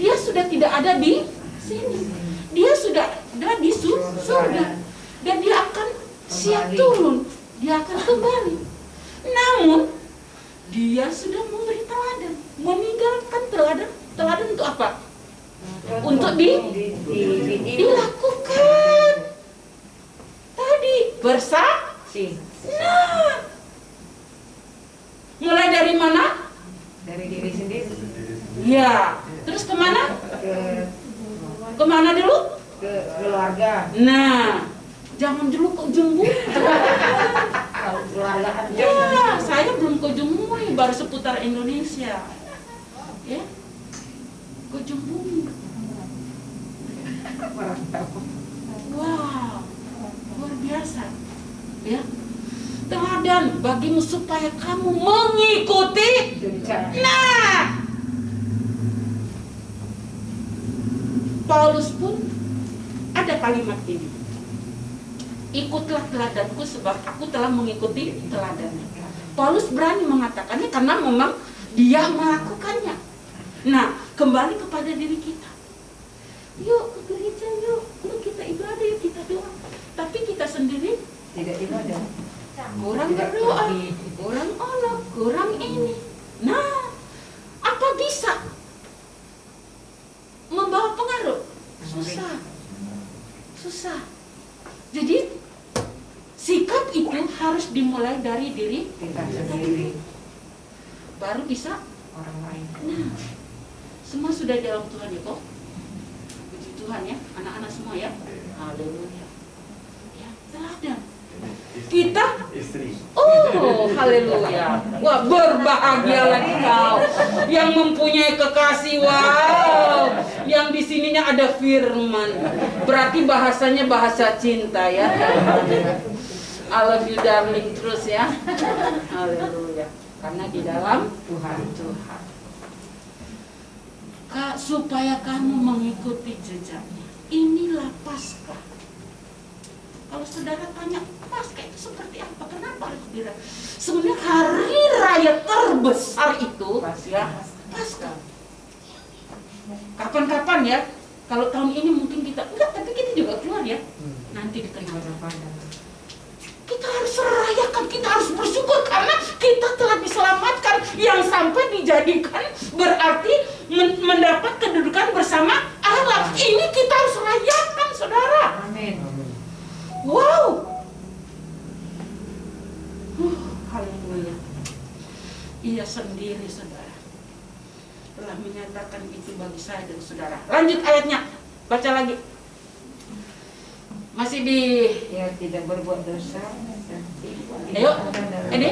Dia sudah tidak ada di sini. Dia sudah ada di surga. Dan dia akan siap turun. Dia akan kembali. Namun dia sudah memberi teladan, meninggalkan teladan. Teladan untuk apa? Untuk dilakukan. Tadi bersaksi. Nah, mulai dari mana? Dari diri sendiri. Ya, terus kemana? Kemana dulu? Ke keluarga. Nah, jangan dulu ke ujung bumi. Kalau keluarga aja. Ya, saya belum ke ujung bumi, baru seputar Indonesia. Ya, ke ujung bumi. Wow, luar biasa. Ya, teladan bagimu supaya kamu mengikuti. Nah, Paulus pun ada kalimat ini. Ikutlah teladanku sebab aku telah mengikuti teladannya. Paulus berani mengatakannya karena memang dia melakukannya. Nah, kembali kepada diri kita. Yuk ke gereja, yuk kita ibadah, yuk kita doa. Tapi kita sendiri Tidak ibadah. kurang berdoa, kurang Allah, kurang ini. Nah, apa bisa membawa pengaruh? Susah. Jadi sikap itu harus dimulai dari diri Kita sendiri. baru bisa Orang lain. Nah, semua sudah di dalam Tuhan ya kok. Puji Tuhan ya, anak-anak semua ya. Haleluya. Ya, teladan. Kita oh, haleluya. Wah, berbahagialah kau yang mempunyai kekasih. Wow. Yang di sininya ada firman. Berarti bahasanya bahasa cinta ya. I love you darling terus ya. Haleluya. Karena di dalam Tuhan. Kak, supaya kamu mengikuti jejaknya. Inilah Paskah. Kalau saudara tanya, Paskah itu seperti apa? Kenapa harus dirayakan? Sebenarnya hari raya terbesar itu ya Paskah. Kapan-kapan ya? Kalau tahun ini mungkin kita enggak, tapi kita juga keluar ya. Nanti di tengah kita harus rayakan, kita harus bersyukur karena kita telah diselamatkan. Yang sampai dijadikan berarti mendapat kedudukan bersama Allah. Ini kita harus rayakan, saudara. Amin. Wow. Haleluya. Ia sendiri, saudara, telah menyatakan itu bagi saya dan saudara. Lanjut ayatnya, baca lagi. Masih di Ia tidak berbuat dosa. ayo, ini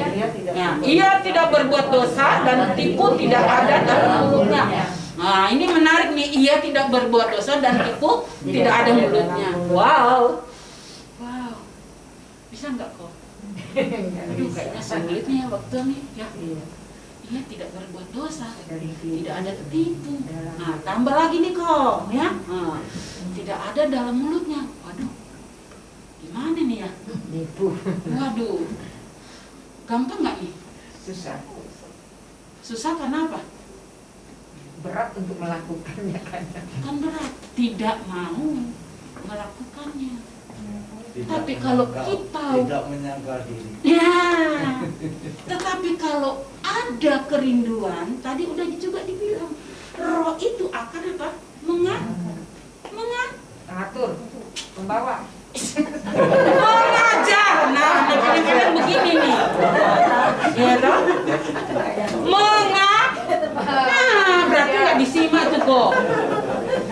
ya, ia tidak berbuat dosa dan tipu tidak ada dalam mulutnya. Nah, ini menarik nih, ia tidak berbuat dosa dan tipu tidak ada mulutnya. Wow. Wow. Bisa nggak kok? Aduh, kayaknya sulitnya waktu nih ya. Ia tidak berbuat dosa, tidak ada tipu. Nah, tambah lagi nih kok, ya. Nah, tidak ada dalam mulutnya. Waduh, gimana nih ya? Nipu. Waduh, gampang nggak nih? Susah. Susah karena apa? Berat untuk melakukannya kan. Kan berat, tidak mau melakukannya. Tapi kalau kita tidak menyangkal diri. ya, tetapi kalau ada kerinduan, tadi udah juga dibilang, roh itu akan apa? Mengatur, membawa. Mengajar. Nah, kadang-kadang begini nih. Ya toh? Nah, nggak disimak tuh kok.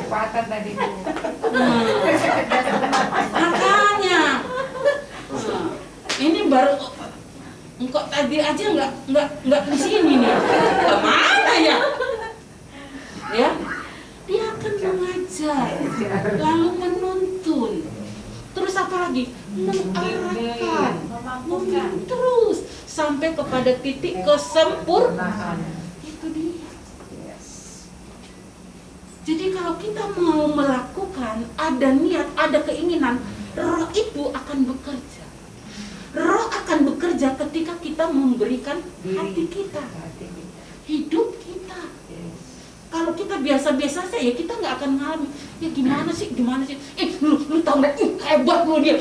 Patah tadi. Makanya ini baru engkau tadi aja nggak di sini nih. Kemana ya? Ya, dia akan mengajar, lalu menuntun. Terus apa lagi? Mengarahkan, terus sampai kepada titik kesempurnaan. Itu dia. Jadi kalau kita mau melakukan, ada niat, ada keinginan, Roh itu akan bekerja. Roh akan bekerja ketika kita memberikan hati kita, hidup kita. Kalau kita biasa-biasa saja, ya kita nggak akan ngalami. Ya gimana sih? Lu tau nggak? Hebat lu dia,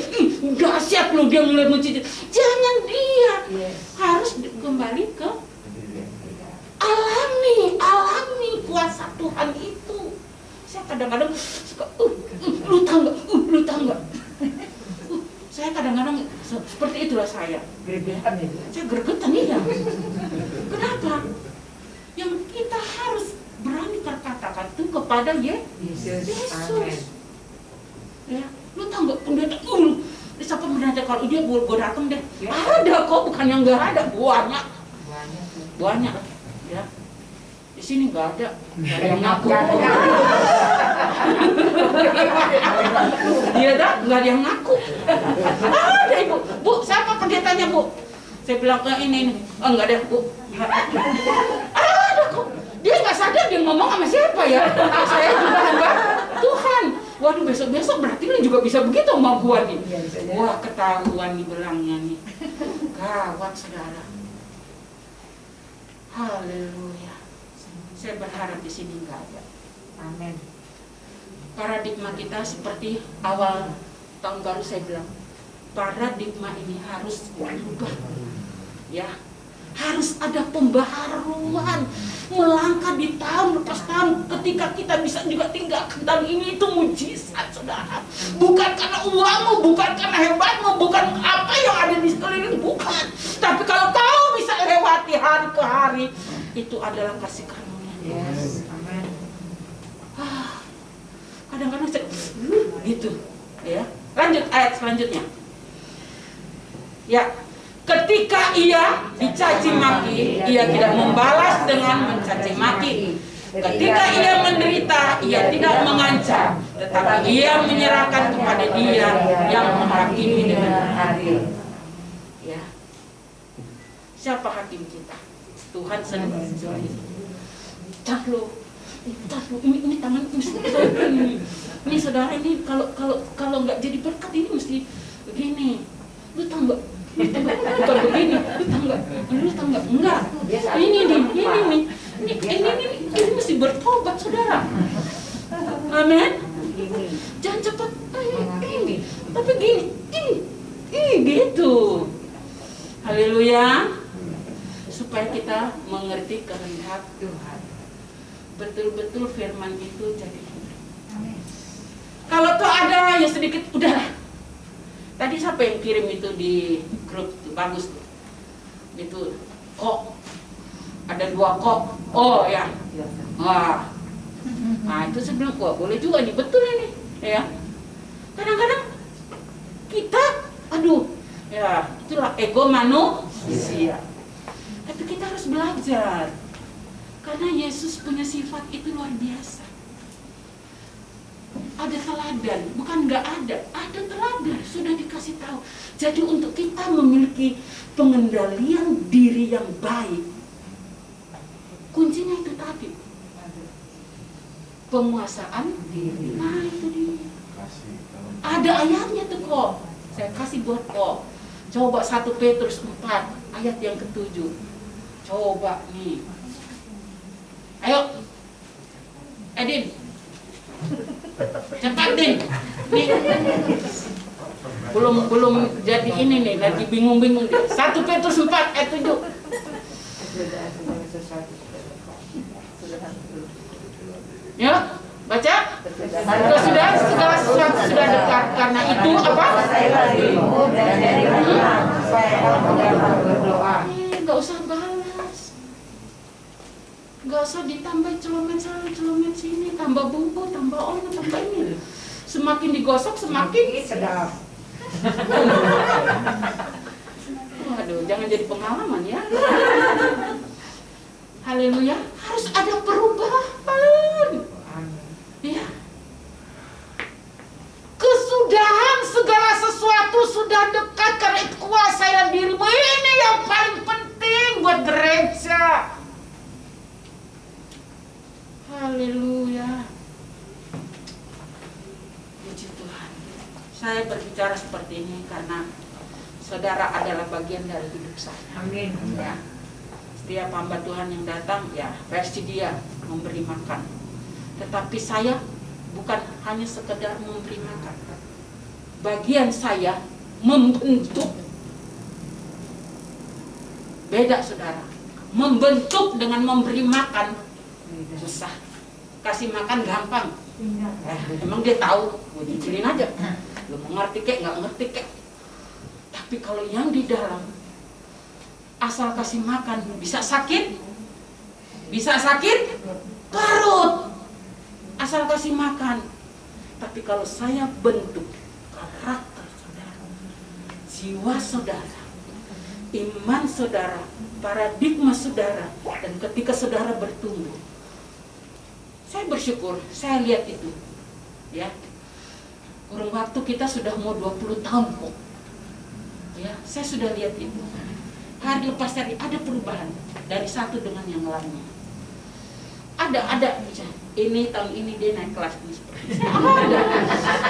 dahsyat lu dia mulai mencicit. Jangan dia, harus kembali ke alami kuasa Tuhan itu. Saya kadang-kadang suka, lu tau nggak? Saya kadang-kadang seperti itulah saya. Gregetan itu. Saya gregetan iya. Kenapa? Yang kita harus berani katakan itu kepada Yesus. Ya, lu tahu nggak pendeta? Siapa pendeta kalau dia gue datang deh. Ada kok, bukan yang nggak ada, banyak. Ya, di sini nggak ada yang ngaku. Dia dah nggak ada yang ngaku. Ada ibu, bu, siapa pendetanya bu? Saya bilang ini. Oh nggak ada bu. Ada kok. Dia nggak sadar dia ngomong sama siapa ya. Saya juga hamba Tuhan. Waduh, besok berarti lu juga bisa begitu sama gua nih. Wah, ketahuan nih belangnya nih. Gawat saudara. Haleluya. Saya berharap di sini nggak ada. Amin. Paradigma kita seperti awal tahun baru saya bilang. Paradigma ini harus berubah. Ya. Harus ada pembaharuan, melangkah di tahun lepas tahun. Ketika kita bisa juga tinggalkan tahun ini, itu mujizat saudara. Bukan karena uangmu, bukan karena hebatmu, bukan apa yang ada di sekeliling, bukan. Tapi kalau kau bisa lewati hari ke hari, itu adalah kasih karunia. Yes, amin. Kadang-kadang saya gitu, ya. Lanjut ayat selanjutnya. Ya. Ketika ia dicaci maki, ia tidak membalas dengan mencaci maki. Ketika ia menderita, ia tidak mengancam, tetapi ia menyerahkan kepada Dia yang menghakimi dengan adil. Ya. Siapa hakim kita? Tuhan sendiri. Ini tangan ini saudara ini kalau nggak jadi berkat ini mesti begini. Lu tahu nggak? Bukan begini, lu tahu nggak? Enggak. Ini mesti bertobat saudara. Amin. Jangan cepat. Tapi gini, gitu. Haleluya. Supaya kita mengerti kehendak Tuhan. Betul-betul firman itu jadi hidup. Kalau tuh ada ya sedikit, udahlah. Tadi siapa yang kirim itu di grup tuh, bagus tuh. Itu kok ada 2 kok. Oh ya. Wah. Nah, itu saya bilang, wah boleh juga nih, betul ini. Ya. Kadang-kadang kita ya, itulah ego manusia. Tapi kita harus belajar. Karena Yesus punya sifat itu luar biasa. Ada teladan, bukan nggak ada teladan, sudah dikasih tahu. Jadi untuk kita memiliki pengendalian diri yang baik, kuncinya itu tadi, penguasaan diri. Nah itu dia. Ada ayatnya tuh kok. Saya kasih buat kok. Coba 1 Petrus 4 ayat yang ke-7. Coba nih. Ayo, Edin. Cepat Din. Nih. Belum jadi ini nih, lagi bingung-bingung. 1 Petrus 4 ayat 7. Ya, baca. Kalau sudah segala sesuatu sudah dekat, karena itu apa? Enggak usah balas. Nggak usah ditambah celumet sana, celumet sini, tambah bumbu, tambah ono, tambah ini. Semakin digosok semakin sedap. Waduh, jangan jadi pengalaman ya. Haleluya, harus ada perubahan. Ya. Kesudahan segala sesuatu sudah dekat karena itu kuasailah dirimu. Ini yang paling penting buat gereja. Haleluya. Puji Tuhan. Saya berbicara seperti ini karena saudara adalah bagian dari hidup saya. Amin. Ya. Setiap hamba Tuhan yang datang, ya versi dia memberi makan. Tetapi saya bukan hanya sekedar memberi makan. Bagian saya membentuk. Beda saudara. Membentuk dengan memberi makan susah. Kasih makan gampang. Emang dia tahu, gue cicilin aja. Lu mau ngerti kek, nggak ngerti kek. Tapi kalau yang di dalam, asal kasih makan, bisa sakit, parut. Asal kasih makan. Tapi kalau saya bentuk karakter saudara, jiwa saudara, iman saudara, paradigma saudara, dan ketika saudara bertumbuh, saya bersyukur, saya lihat itu. Ya, kurun waktu kita sudah mau 20 tahun kok. Ya, saya sudah lihat itu. Hari lepas hari ada perubahan dari satu dengan yang lainnya. Ada. Ini tahun ini dia naik kelas nih seperti itu. Ada.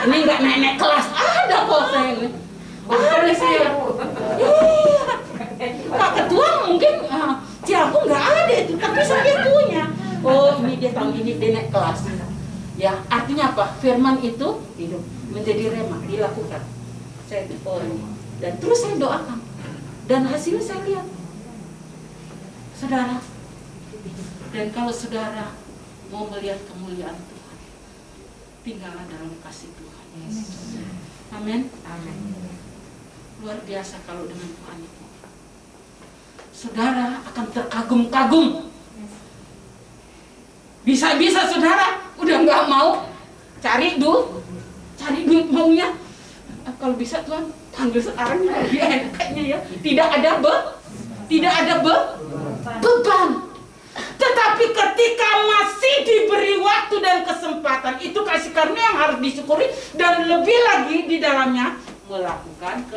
Ini nggak naik kelas. Ada kok saya. Ada saya. Pak Ketua mungkin Ciaku nggak ada itu, tapi saya punya. Oh, ini dia tahun ini dia naik kelas. Ya, artinya apa? Firman itu hidup menjadi rema, dilakukan. Saya dan terus saya doakan. Dan hasilnya saya lihat. Saudara, dan kalau saudara mau melihat kemuliaan Tuhan, tinggallah dalam kasih Tuhan. Amin. Amin. Luar biasa kalau dengan Tuhan itu. Saudara akan terkagum-kagum. Bisa-bisa saudara udah nggak mau cari duit maunya. Kalau bisa Tuhan panggil sekarang lebih enak kayaknya ya. Tidak ada beban. Tetapi ketika masih diberi waktu dan kesempatan, itu kasih karunia yang harus disyukuri, dan lebih lagi di dalamnya melakukan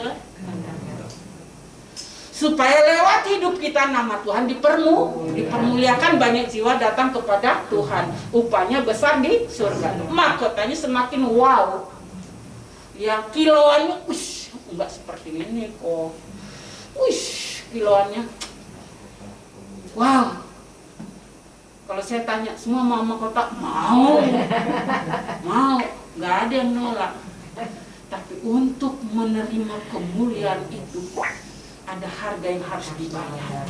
supaya lewat hidup kita nama Tuhan dipermuliakan, banyak jiwa datang kepada Tuhan, upahnya besar di surga, mahkotanya semakin wow. Ya, kiloannya enggak seperti ini kok. Kiloannya wow. Kalau saya tanya semua mau mahkota, mau, nggak ada yang nolak. Tapi untuk menerima kemuliaan itu ada harga yang harus dibayar.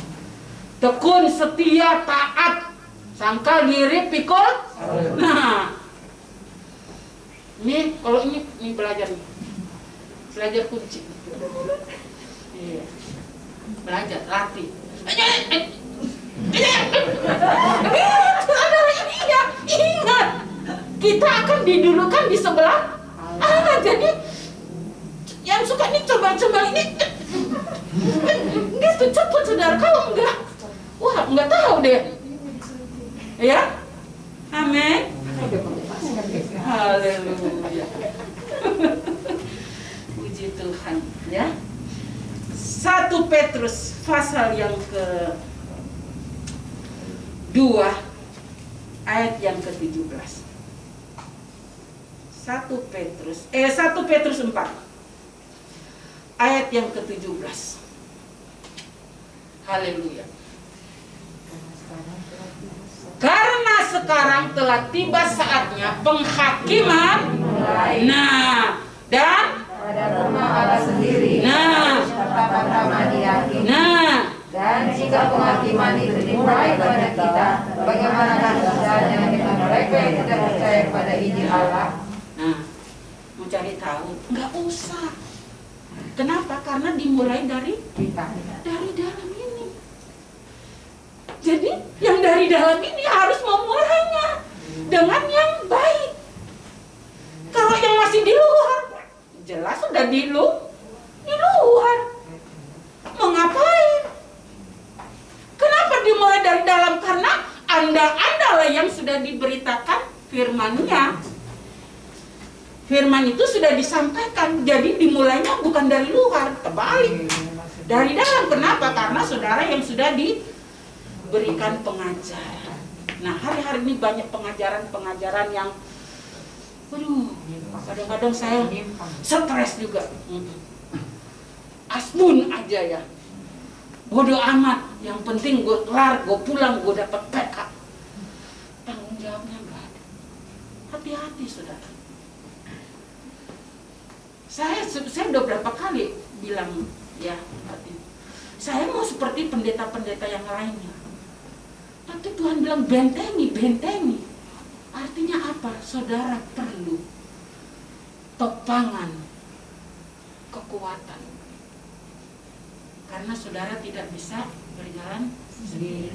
Tekun, setia, taat, sangkal diri, pikul. Nah, ini kalau ini belajar kunci. Iya, belajar, latih. Ingat, kita akan didulukan di sebelah Allah. Jadi yang suka nih coba-coba ini gitu cepet saudara. Kalau enggak, wah enggak tahu deh. Ya, amin. Haleluya. Puji Tuhan ya. 1 Petrus pasal yang ke-2 ayat yang ke-17. 1 Petrus 4 ayat yang ke-17. Haleluya. Karena sekarang telah tiba saatnya penghakiman. Nah, dan pada rumah Allah sendiri. Nah, pertama-tama diyakini. Nah, Dan jika penghakiman itu dimulai pada kita, bagaimana sebenarnya dengan mereka yang tidak percaya pada Injil Allah? Nah, mau cari tahu? Nggak usah. Kenapa? Karena dimulai dari Kita. dalam ini. Jadi yang dari dalam ini harus memulainya dengan yang baik. Kalau yang masih di luar, jelas sudah di luar. Mengapain? Kenapa dimulai dari dalam? Karena Anda lah yang sudah diberitakan firman-Nya. Firman itu sudah disampaikan, jadi dimulainya bukan dari luar, terbalik. Dari dalam. Kenapa? Karena saudara yang sudah diberikan pengajaran. Nah, hari-hari ini banyak pengajaran yang kadang-kadang saya stres juga. Asbun aja ya. Bodoh amat, yang penting gue kelar, gue pulang, gue dapat PK. Tanggung jawabnya nggak ada. Hati-hati saudara. Saya udah berapa kali bilang ya, saya mau seperti pendeta-pendeta yang lainnya. Tapi Tuhan bilang bentengi. Artinya apa? Saudara perlu topangan kekuatan. Karena saudara tidak bisa berjalan sendiri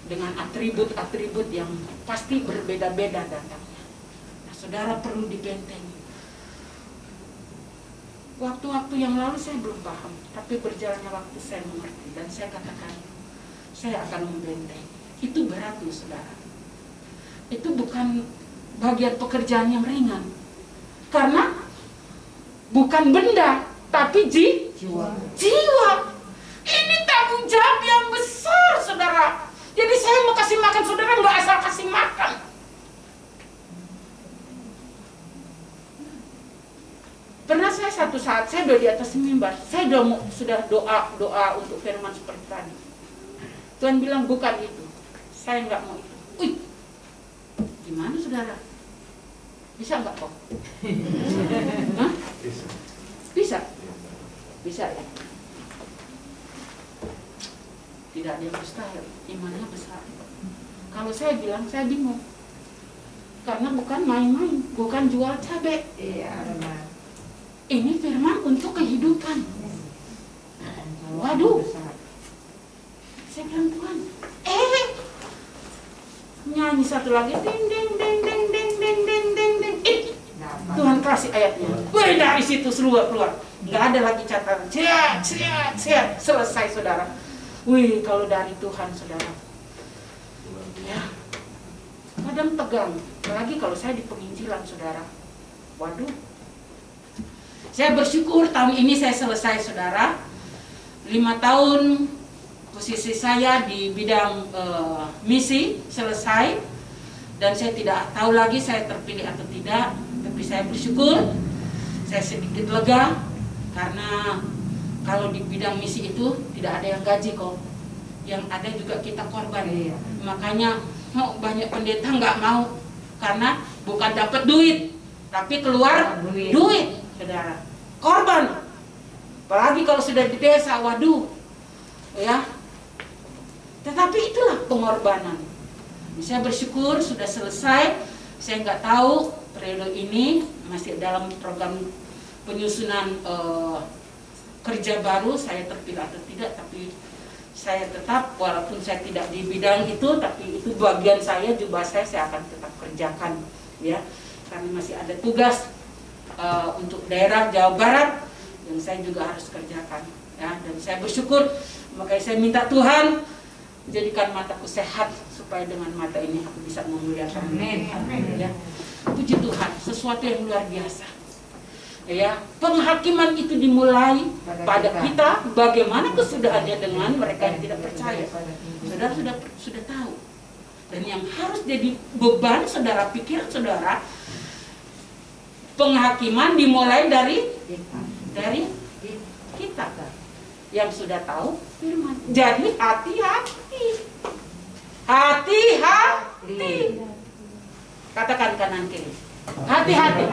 dengan atribut-atribut yang pasti berbeda-beda datangnya. Nah, saudara perlu dibentengi. Waktu-waktu yang lalu saya belum paham, tapi berjalannya waktu saya mengerti dan saya katakan saya akan membentengi. Itu berat loh saudara. Itu bukan bagian pekerjaan yang ringan. Karena bukan benda, tapi jiwa. Ini tanggung jawab yang besar, saudara. Jadi saya mau kasih makan saudara, nggak asal kasih makan. Pernah saya satu saat, saya udah di atas mimbar, saya sudah doa untuk firman seperti tadi. Tuhan bilang bukan itu, saya nggak mau itu. Wih, gimana saudara? Bisa nggak kok? Hah? Bisa ya? Tidak ada yang mustahil, imannya besar. Kalau saya bilang, saya bingung. Karena bukan main-main, bukan jual cabai. Iya, benar. Ini firman untuk kehidupan. Waduh. Saya bilang Tuhan, nyanyi satu lagi, ding ding ding ding ding ding ding ding ding. Tuhan kasih ayatnya. Wih, dari situ keluar. Nggak ada lagi catatan. Ciat. Selesai saudara. Wih, kalau dari Tuhan saudara. Ya. Kadang tegang. Apalagi kalau saya di penginjilan saudara. Waduh. Saya bersyukur tahun ini saya selesai saudara. 5 tahun posisi saya di bidang misi selesai. Dan saya tidak tahu lagi saya terpilih atau tidak. Tapi saya bersyukur. Saya sedikit lega. Karena kalau di bidang misi itu tidak ada yang gaji kok. Yang ada juga kita korban. Makanya banyak pendeta nggak mau. Karena bukan dapat duit. Tapi keluar duit. Saudara, korban. Apalagi kalau sudah di desa, waduh, ya. Tetapi itulah pengorbanan. Saya bersyukur sudah selesai. Saya nggak tahu periode ini masih dalam program penyusunan kerja baru, saya terpilih atau tidak. Tapi saya tetap, walaupun saya tidak di bidang itu, tapi itu bagian saya, jubah saya akan tetap kerjakan, ya. Karena masih ada tugas untuk daerah Jawa Barat yang saya juga harus kerjakan, ya. Dan saya bersyukur, makanya saya minta Tuhan jadikan mataku sehat supaya dengan mata ini aku bisa memuliakan. Amin. Ya. Puji Tuhan, sesuatu yang luar biasa. Ya, penghakiman itu dimulai pada kita. Bagaimana kesudahannya dengan mereka yang tidak percaya? Saudara sudah tahu. Dan yang harus jadi beban saudara, pikiran saudara, penghakiman dimulai dari kita yang sudah tahu firman. Jadi hati-hati. Katakan kanan kiri. Hati-hati.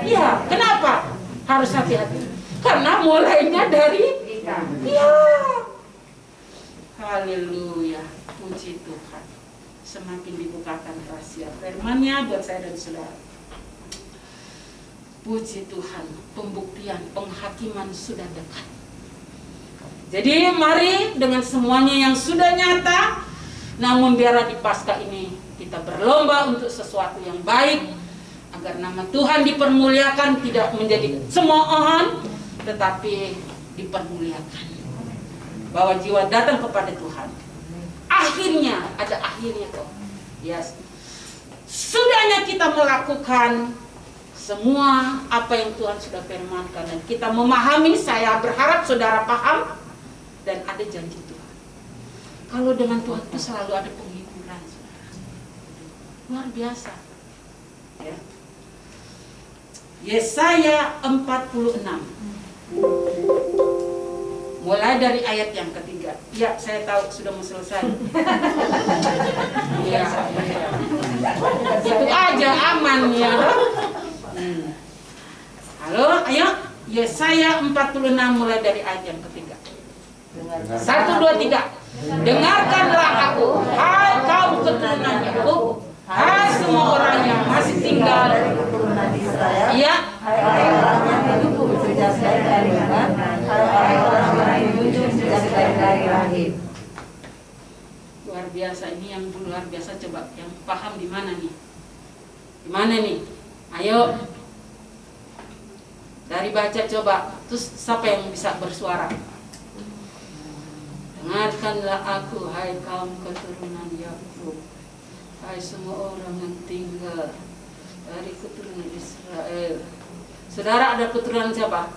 Iya, kenapa harus hati-hati? Karena mulainya dari kita. Iya. Haleluya. Puji Tuhan. Semakin dibukakan rahasia firman-Nya buat saya dan saudara. Puji Tuhan, pembuktian, penghakiman sudah dekat. Jadi mari dengan semuanya yang sudah nyata, Namun biarlah di Paskah ini kita berlomba untuk sesuatu yang baik, agar nama Tuhan dipermuliakan, tidak menjadi cemoohan, tetapi dipermuliakan. Bahwa jiwa datang kepada Tuhan. Akhirnya, ada akhirnya kok. Yes. Sudahnya kita melakukan semua apa yang Tuhan sudah firmankan dan kita memahami, saya berharap saudara paham dan ada janji Tuhan. Kalau dengan Tuhan itu selalu ada penghiburan, saudara. Luar biasa. Ya. Yesaya 46. Mulai dari ayat yang ketiga. Ya, saya tahu sudah mau selesai. Ya, itu aja aman ya. Halo, ayo. Yesaya 46 mulai dari ayat yang ketiga. 1, 2, 3. Dengarkanlah aku, hai kaum keturunan Yakub, hai semua orang yang masih tinggal dari keturunan Israel. Iya. Hai orang yang hidup sejak dari iman. Hai orang yang menunjuk sejak dari rahim. Luar biasa, ini yang luar biasa. Coba yang paham di mana nih? Di mana nih? Ayo. Dari baca coba. Terus siapa yang bisa bersuara? Dengarkanlah aku, hai kaum keturunan Yakub, hai semua orang yang tinggal dari keturunan Israel. Saudara ada keturunan siapa?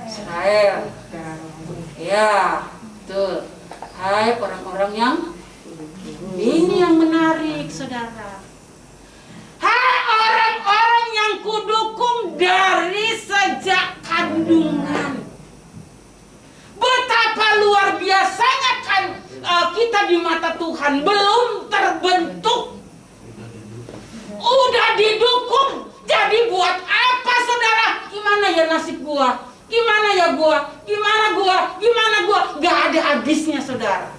Israel. Ya, betul. Hai orang-orang yang ini yang menarik, saudara. Hai orang-orang yang kudukung dari sejak kandungan. Betapa luar biasanya kan kita di mata Tuhan belum terbentuk, udah didukung. Jadi buat apa saudara? Gimana ya nasib gua? Gimana ya gua? Gimana gua? Gimana gua? Gak ada habisnya saudara.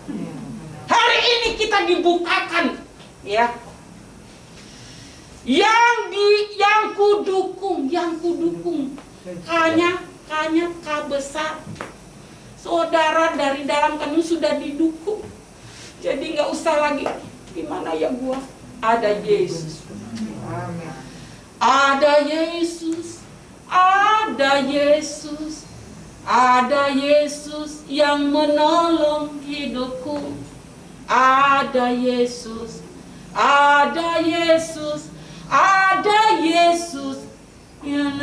Hari ini kita dibukakan, ya. Yang kudukung, hanya besar. Saudara dari dalam kandung sudah didukung. Jadi nggak usah lagi gimana ya gua. Ada Yesus. Ada Yesus. Ada Yesus. Ada Yesus yang menolong hidupku. Ada Yesus. Ada Yesus. Ada Yesus. Ya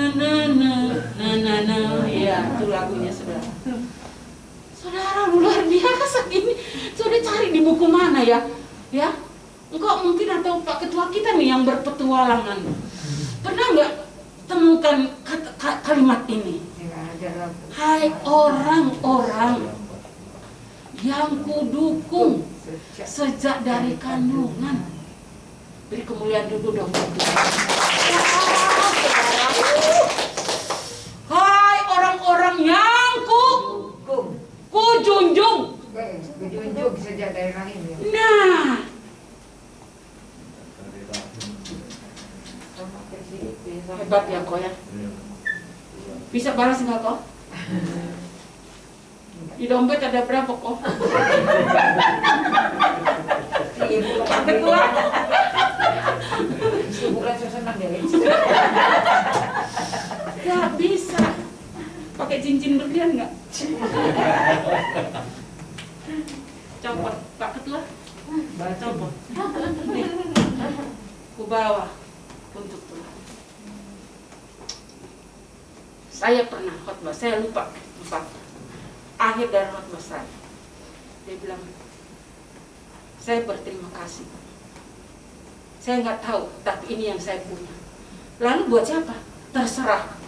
ya itu lagunya saudara. Saudara luar biasa ini. Sudah cari di buku mana ya? Ya, engkau mungkin atau Pak Ketua kita nih yang berpetualangan. Pernah nggak temukan kalimat ini? Hai orang-orang yang kudukung sejak dari kandungan. Beri kemuliaan dulu dong. Hai orang-orang yang kujunjung. Kujunjung sejak dari rahim ya. Nah, hebat ya kau ya. Bisa balas nggak kau? Di dompet ada berapa kok? Pak Ketua. Bukan suasana deh. Gak bisa. Pakai cincin berlian nggak? Copot, Pak Ketua. Copot. Nih, ku bawa untuk Tuhan. Saya pernah khotbah, saya lupa. Akhir dari khotbah saya, dia bilang, saya berterima kasih. Saya nggak tahu, tapi ini yang saya punya. Lalu buat siapa? Terserah.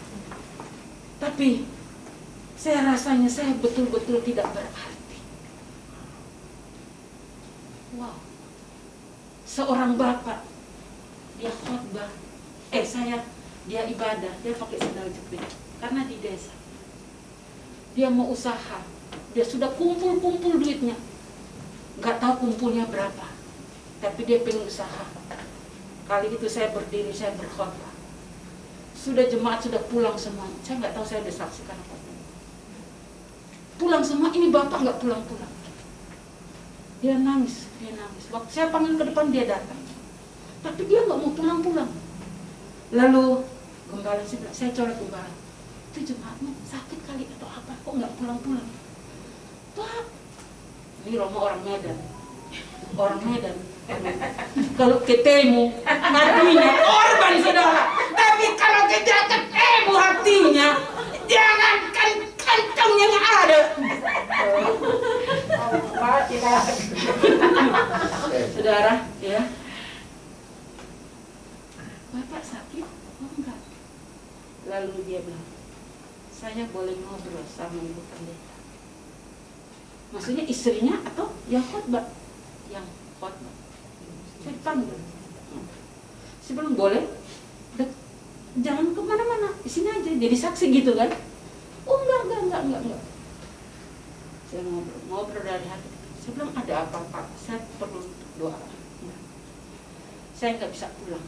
Tapi saya rasanya saya betul-betul tidak berarti. Wow. Seorang bapak, dia khotbah. Dia ibadah, dia pakai sandal jepit. Karena di desa. Dia mau usaha. Dia sudah kumpul duitnya. Nggak tahu kumpulnya berapa. Tapi dia pengen usaha. Kali itu saya berdiri, saya berkhotbah. Sudah jemaat sudah pulang semua. Saya nggak tahu saya udah saksikan apa. Pulang semua, ini bapak nggak pulang-pulang. Dia nangis. Waktu saya panggil ke depan dia datang. Tapi dia nggak mau pulang. Lalu gembala saya coret gembala. Itu jemaatmu sakit kali atau apa? Kok nggak pulang? Pak, ini Romo orang Medan. Kalau ketemu hatinya korban saudara. Tapi kalau tidak ketemu hatinya, jangankan kantongnya nggak ada. Saudara, ya. Bapak sakit? Oh enggak. Lalu dia bilang, saya boleh ngobrol sama ibu pendeta. Maksudnya istrinya atau yang khotbah? Yang khotbah. Saya dipanggil. Saya bilang boleh. Jangan kemana-mana, di sini aja. Jadi saksi gitu kan? Oh enggak. Saya ngobrol dari hati. Saya bilang ada apa Pak? Saya perlu doa. Saya nggak bisa pulang.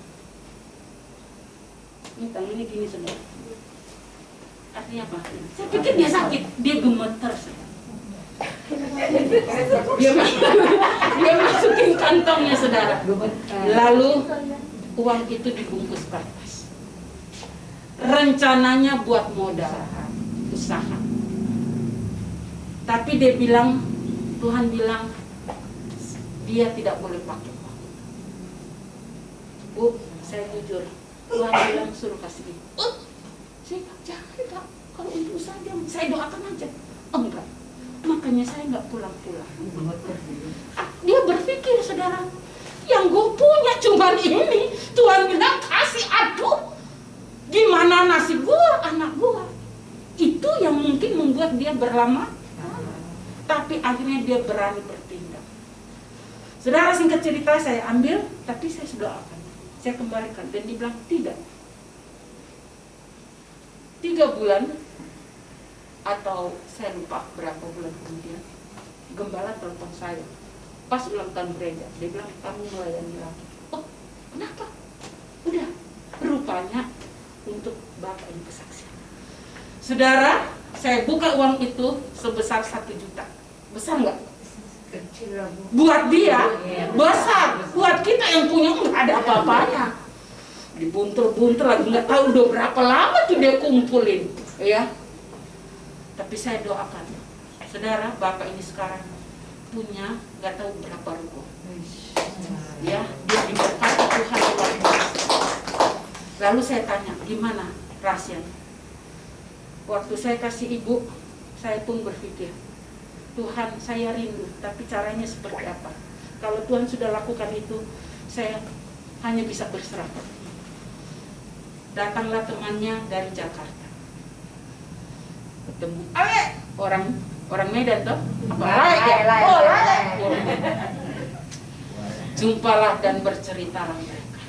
Ini tangannya gini saudara. Artinya apa? Saya pikir dia sakit, dia gemeter. Dia masukin kantongnya saudara. Lalu uang itu dibungkus kertas. Rencananya buat modal usaha. Tapi dia bilang, Tuhan bilang dia tidak boleh pakai uang. Bu, saya jujur, Tuhan bilang suruh kasih ini. Saya jangan Kak, kalau untuk usaha saya doakan aja. Enggak, makanya saya nggak pulang-pulang. Dia berpikir saudara, yang gue punya cuma ini. Tuhan bilang kasih, aduh, gimana nasib gue, anak gue. Itu yang mungkin membuat dia berlama. Tapi akhirnya dia berani bertindak. Saudara, singkat cerita saya ambil, tapi saya sudah akan. Saya kembalikan dan dibilang tidak. 3 bulan atau saya lupa berapa bulan kemudian, gembala telepon saya pas ulang tahun gereja. Dia bilang kamu melayani lagi. Oh, kenapa? Udah, rupanya untuk Bapak ini kesaksian. Saudara, saya buka uang itu sebesar 1 juta. Besar nggak? Kecil lah Bu. Buat dia besar, buat kita yang punya nggak ada apa-apanya. Dibuntel-buntel lagi, nggak tahu udah berapa lama tuh dia kumpulin, ya. Tapi saya doakan, saudara, Bapak ini sekarang punya nggak tahu berapa ruko, ya. Dia diberkati Tuhan luar biasa. Lalu saya tanya, gimana rahasianya? Waktu saya kasih ibu, saya pun berpikir, Tuhan, saya rindu, tapi caranya seperti apa? Kalau Tuhan sudah lakukan itu, saya hanya bisa berserah. Datanglah temannya dari Jakarta, ketemu orang Medan toh? Apa? Laik. Jumpalah dan berceritalah mereka.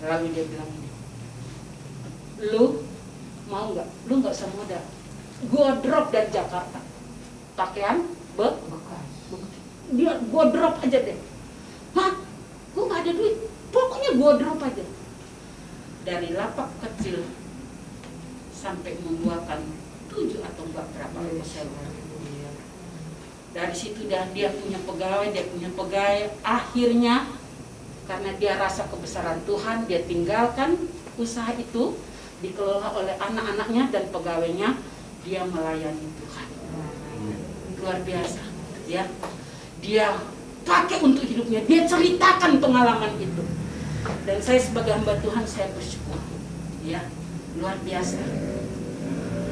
Lalu dia bilang ini, lu mau nggak? Lu nggak usah modal. Gua drop dari Jakarta. Pakaian bekas. Dia gua drop aja deh. Hah? Gua nggak ada duit. Pokoknya gua drop aja. Dari lapak kecil sampai membuahkan 7 atau berapa persen. Dari situ dia punya pegawai. Akhirnya karena dia rasa kebesaran Tuhan, dia tinggalkan usaha itu, dikelola oleh anak-anaknya dan pegawainya. Dia melayani Tuhan. Luar biasa, ya. Dia pakai untuk hidupnya. Dia ceritakan pengalaman itu. Dan saya sebagai hamba Tuhan, saya bersyukur, ya, luar biasa.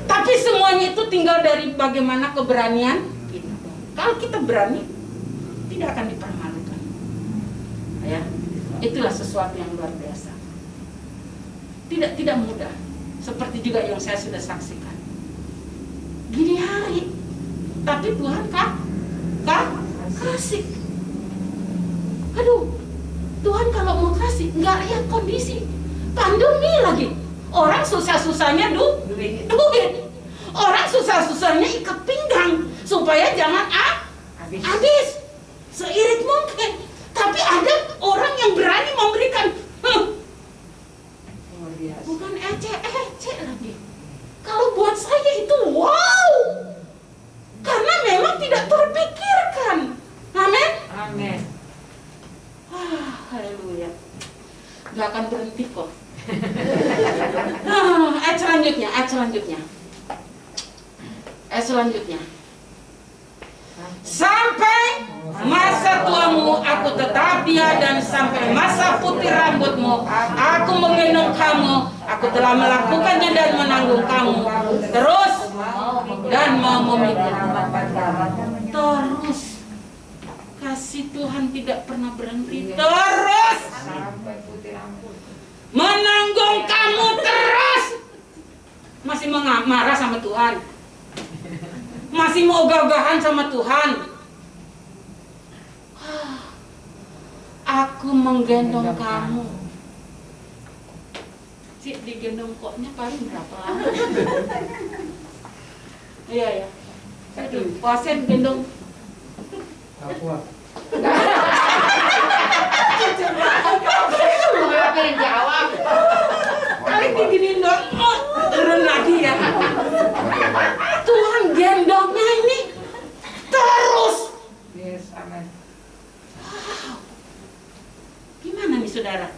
Tapi semuanya itu tinggal dari bagaimana keberanian kita. Kalau kita berani, tidak akan dipermalukan, ya. Itulah sesuatu yang luar biasa. Tidak mudah. Seperti juga yang saya sudah saksikan. Gini hari, tapi Tuhan kasih. Aduh, Tuhan kalau mau kasih nggak lihat kondisi. Pandemi lagi, orang susah-susahnya duit. Orang susah-susahnya ikat pinggang supaya jangan habis. Seirit mungkin. Tapi ada orang yang berani memberikan. Bukan ece lagi. Kalau buat saya itu wow. Karena memang tidak terpikirkan. Amin. nggak akan berhenti kok. Ayat selanjutnya. Sampai masa tuamu aku tetap dia, dan sampai masa putih rambutmu aku menggendong kamu. Aku telah melakukannya dan menanggung kamu terus dan mau memikul. Terus kasih Tuhan tidak pernah berhenti. Terus menanggung kamu terus. Masih marah sama Tuhan, masih mau ogah-ogahan sama Tuhan. Aku menggendong kamu. Cik, digendong koknya paling berapa lama? Iya ya. Aduh, pasien gendong. Aku Apa yang jawab? Paling diginiin dong, turun lagi ya. Tuhan gendongnya ini terus. Yes, amin. Gimana nih saudara?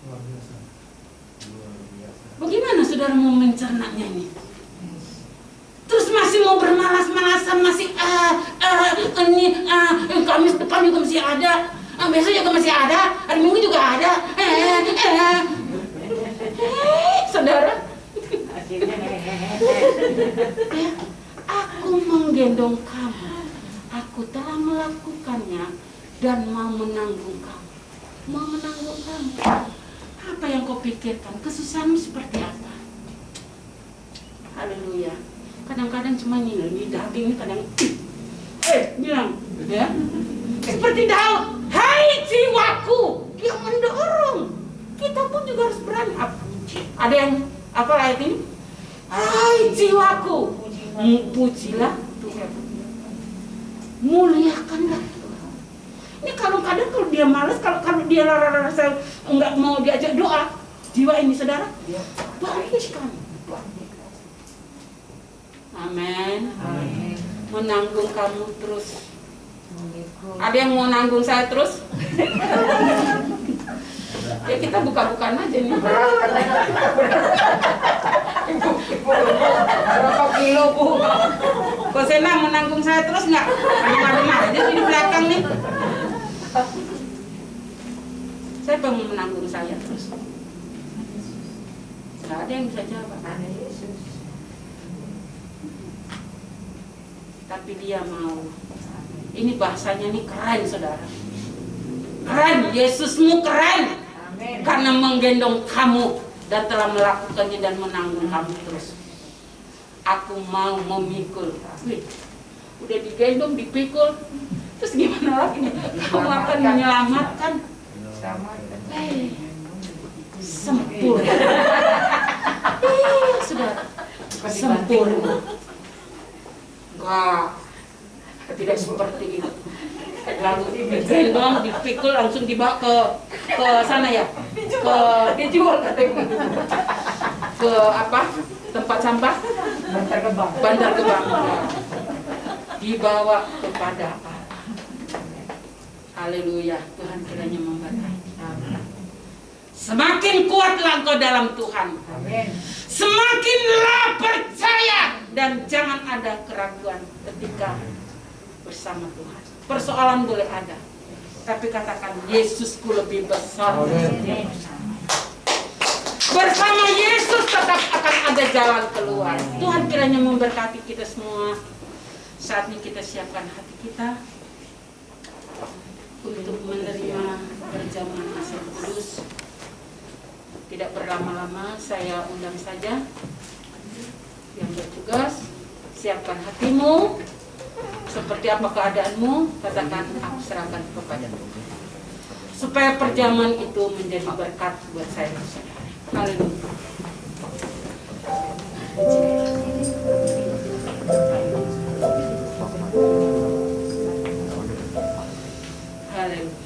luar biasa. Bagaimana saudara mau mencernanya ini? Terus masih mau bermalas-malasan, masih Kamis depan juga masih ada, besok juga masih ada, hari Minggu juga ada. Saudara, aku menggendong kamu, aku telah melakukannya dan mau menanggung kamu. Apa yang kau pikirkan? Kesusahanmu seperti apa? Haleluya. Kadang-kadang cuma ini daging ini kadang bilang ya. Seperti Daud, hai jiwaku, dia mendorong. Kita pun juga harus berani. Ada yang apa ayat ini? Hai jiwaku, pujilah Tuhan, muliakanlah Tuhan. Ini kadang-kadang kalau dia malas, kalau dia rasa enggak mau diajak doa, jiwa ini saudara, bangkitkan. Amin. Menanggung kamu terus. Ada yang mau nanggung saya terus? Ya kita buka-bukaan aja nih. Berapa kilo, Bu? Kok Sena mau nanggung saya terus nggak? Adem-adem aja di belakang nih. Siapa yang mau menanggung saya terus? Nggak ada yang bisa jawab. Tapi dia mau. Ini bahasanya nih keren saudara. Keren, Yesusmu keren. Amin. Karena menggendong kamu dan telah melakukannya dan menanggung kamu terus. Aku mau memikul. Wih, udah digendong, dipikul. Terus gimana lagi nih? Kamu akan menyelamatkan. Sempurna. Saudara, sempurna. Enggak, tidak seperti itu. Lalu digendong, dipikul, langsung dibawa ke sana ya, dijual katanya, ke apa, tempat sampah, Bantar Gebang, dibawa kepada Allah. Haleluya, Tuhan kiranya memberkati. Semakin kuatlah engkau dalam Tuhan. Semakinlah percaya dan jangan ada keraguan ketika bersama Tuhan. Persoalan boleh ada, tapi katakan Yesusku lebih besar. Amin. Bersama Yesus tetap akan ada jalan keluar. Tuhan kiranya memberkati kita semua. Saatnya kita siapkan hati kita untuk menerima perjamuan Asal Kudus. Tidak berlama-lama, saya undang saja yang bertugas. Siapkan hatimu. Seperti apa keadaanmu, katakan aku serahkan kepada Tuhan. Supaya perjamuan itu menjadi berkat buat saya dan saudara. Haleluya. Haleluya.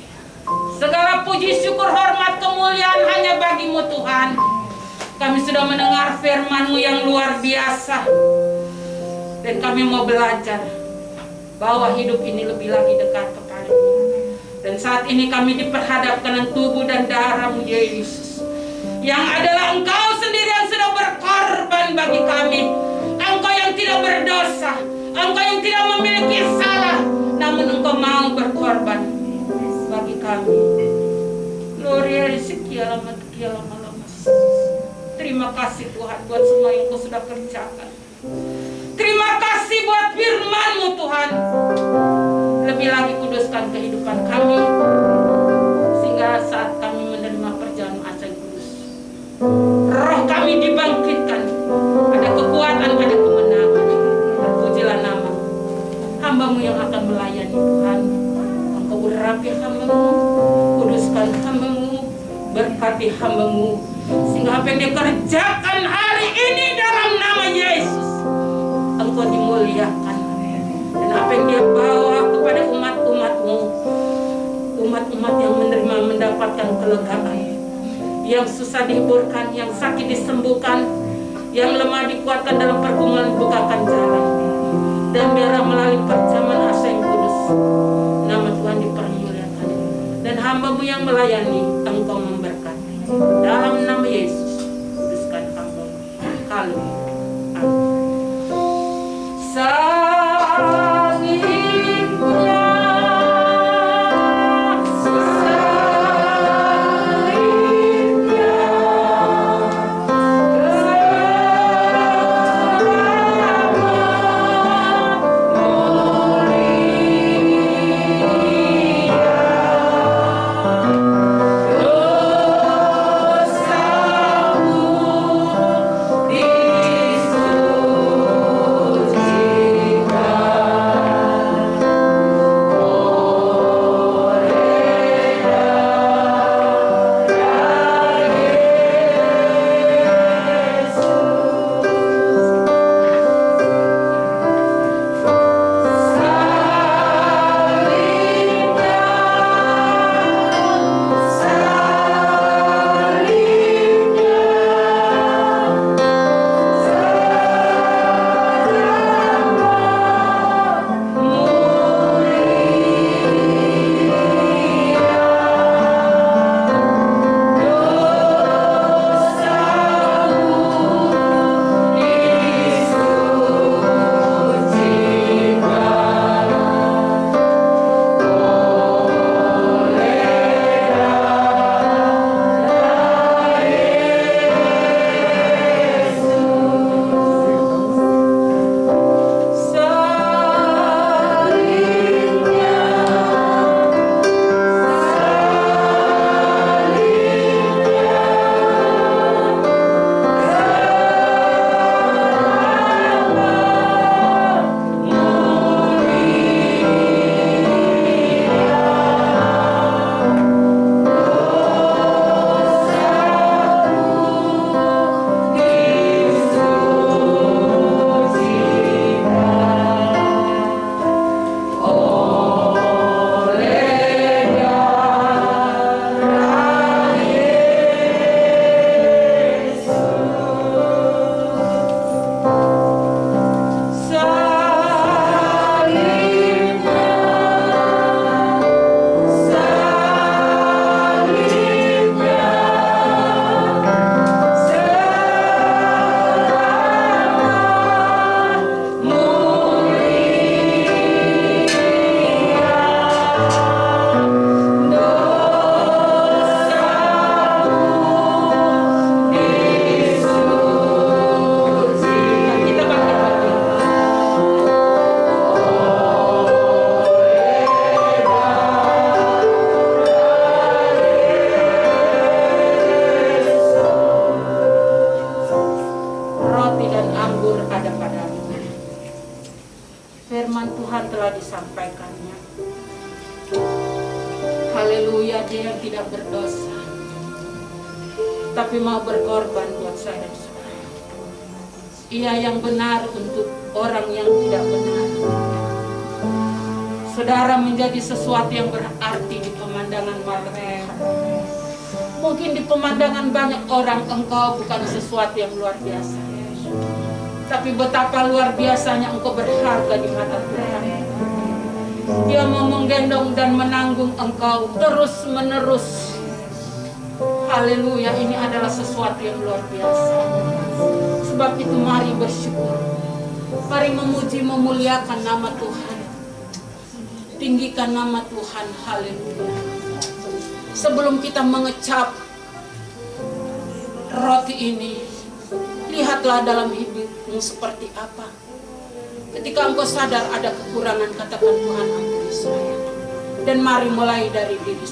Segala puji, syukur, hormat, kemuliaan hanya bagimu Tuhan. Kami sudah mendengar firman-Mu yang luar biasa. Dan kami mau belajar bahwa hidup ini lebih lagi dekat kepadamu. Dan saat ini kami diperhadapkan dengan tubuh dan darah-Mu Yesus, yang adalah Engkau sendiri yang sudah berkorban bagi kami. Engkau yang tidak berdosa, Engkau yang tidak memiliki salah, namun Engkau mau berkorban bagi kami. Gloria sekian lama. Terima kasih Tuhan buat semua yang Kau sudah kerjakan. Terima kasih buat firman-Mu Tuhan. Lebih lagi kuduskan kehidupan kami, sehingga saat kami menerima perjalanan Ajaib Kudus, roh kami dibangkitkan, ada kekuatan, ada kemenangan. Terpujilah nama hamba-Mu yang akan melayani Tuhan. Engkau urapi hamba-Mu, kuduskan hamba-Mu, berkati hamba-Mu, sehingga apa yang dia kerjakan hari ini dalam nama Yesus, Engkau dimuliakan. Dan apa yang dia bawa kepada umat-umat-Mu, umat-umat yang menerima mendapatkan kelegaan, yang susah dihiburkan, yang sakit disembuhkan, yang lemah dikuatkan dalam pergumulan, bukakan jalan. Dan biarlah melalui perjamuan Ajaib Kudus, nama Tuhan dipermuliakan. Dan hamba-Mu yang melayani, Engkau memberkati. Dalam nama Yesus, kuduskan hamba-Mu. Haleluya. Amin. disampaikannya. Haleluya, dia yang tidak berdosa, tapi mau berkorban buat saya dan saudara. Ia yang benar untuk orang yang tidak benar. Saudara menjadi sesuatu yang berarti di pemandangan mata Tuhan. Mungkin di pemandangan banyak orang engkau bukan sesuatu yang luar biasa, tapi betapa luar biasanya engkau berharga di mata Tuhan. Dia mau menggendong dan menanggung engkau terus menerus. Haleluya, ini adalah sesuatu yang luar biasa. Sebab itu mari bersyukur. Mari memuji memuliakan nama Tuhan. Tinggikan nama Tuhan. Haleluya. Sebelum kita mengecap roti ini, lihatlah dalam hidupmu seperti apa. Ketika engkau sadar ada kekurangan, katakan Tuhan ampuni saya. Dan mari mulai dari diri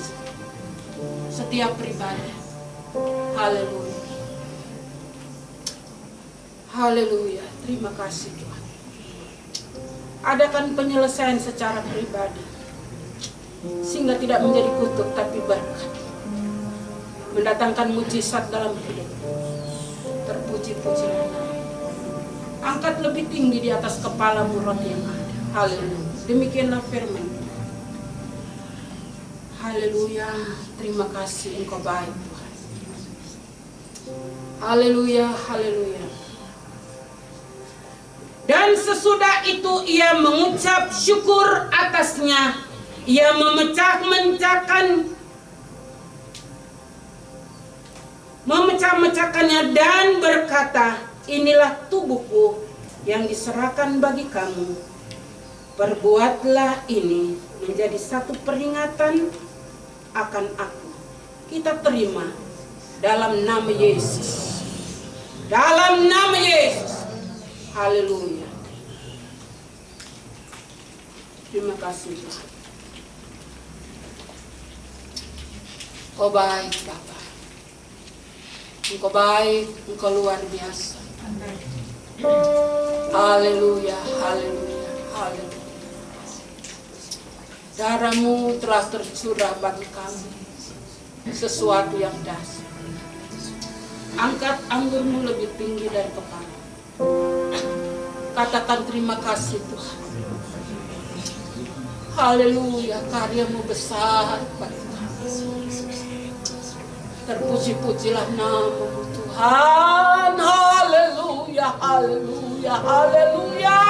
setiap pribadi. Haleluya. Haleluya. Terima kasih Tuhan. Adakan penyelesaian secara pribadi, sehingga tidak menjadi kutuk tapi berkat, mendatangkan mujizat dalam hidup. Terpuji-pujilah nama. Angkat lebih tinggi di atas kepalamu roti yang ada. Haleluya. Demikianlah firman. Haleluya. Terima kasih, Engkau baik Tuhan. Haleluya. Haleluya. Dan sesudah itu ia mengucap syukur atasnya. Ia memecah-mecahkannya dan berkata, inilah tubuhku yang diserahkan bagi kamu. Perbuatlah ini menjadi satu peringatan akan aku. Kita terima dalam nama Yesus. Dalam nama Yesus. Haleluya. Terima kasih Tuhan. Engkau baik Bapa. Engkau baik, Engkau luar biasa. Haleluya, haleluya, haleluya. Darahmu telah tercurah bagi kami, sesuatu yang dahsyat. Angkat anggurmu lebih tinggi dari kepala. Katakan terima kasih Tuhan. Haleluya, karyamu besar bagi kami. Terpuji-pujilah namamu Tuhan. Haleluya, haleluya, haleluya.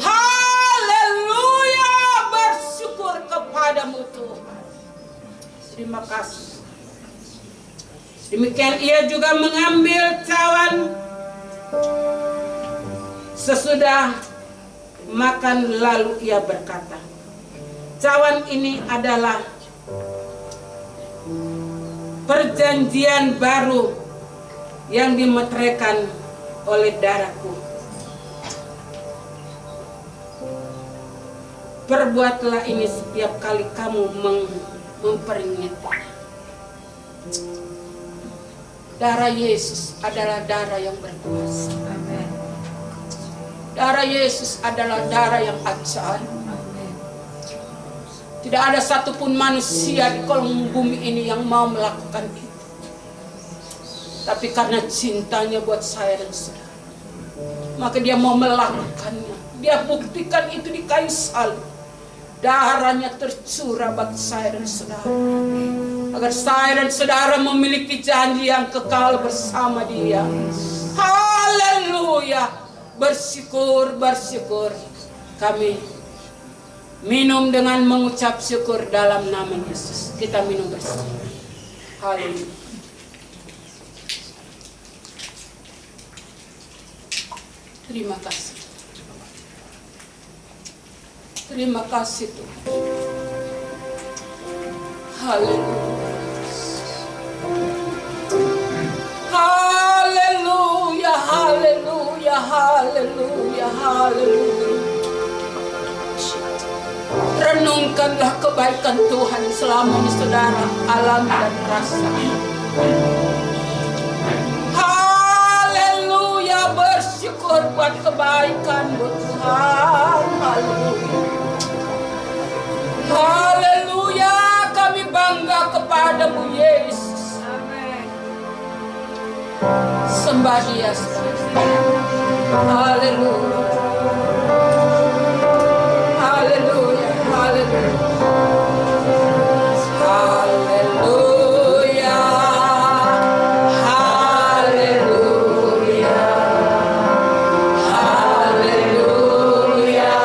Haleluya, bersyukur kepadamu Tuhan. Terima kasih. Demikian ia juga mengambil cawan. Sesudah makan lalu ia berkata, cawan ini adalah perjanjian baru yang dimeteraikan oleh darahku. Perbuatlah ini setiap kali kamu memperingati. Darah Yesus adalah darah yang berkuasa. Amin. Darah Yesus adalah darah yang ajaib. Tidak ada satupun manusia di kolong bumi ini yang mau melakukan itu. Tapi karena cintanya buat saya dan saudara, maka dia mau melakukannya. Dia buktikan itu di kayu salib. Darahnya tercurah bagi saya dan saudara, agar saya dan saudara memiliki janji yang kekal bersama Dia. Haleluya. Bersyukur, bersyukur. Kami minum dengan mengucap syukur dalam nama Yesus. Kita minum bersama. Haleluya. Terima kasih. Terima kasih Tuhan. Haleluya. Haleluya, haleluya, haleluya, haleluya. Renungkanlah kebaikan Tuhan selama ini saudara alami dan rasakan. Haleluya, bersyukur buat kebaikan-Mu Tuhan. Haleluya. Haleluya, kami bangga kepadamu Yesus. Amin. Sembah Dia. Haleluya. Haleluya. Haleluya. Haleluya. Haleluya. Haleluya.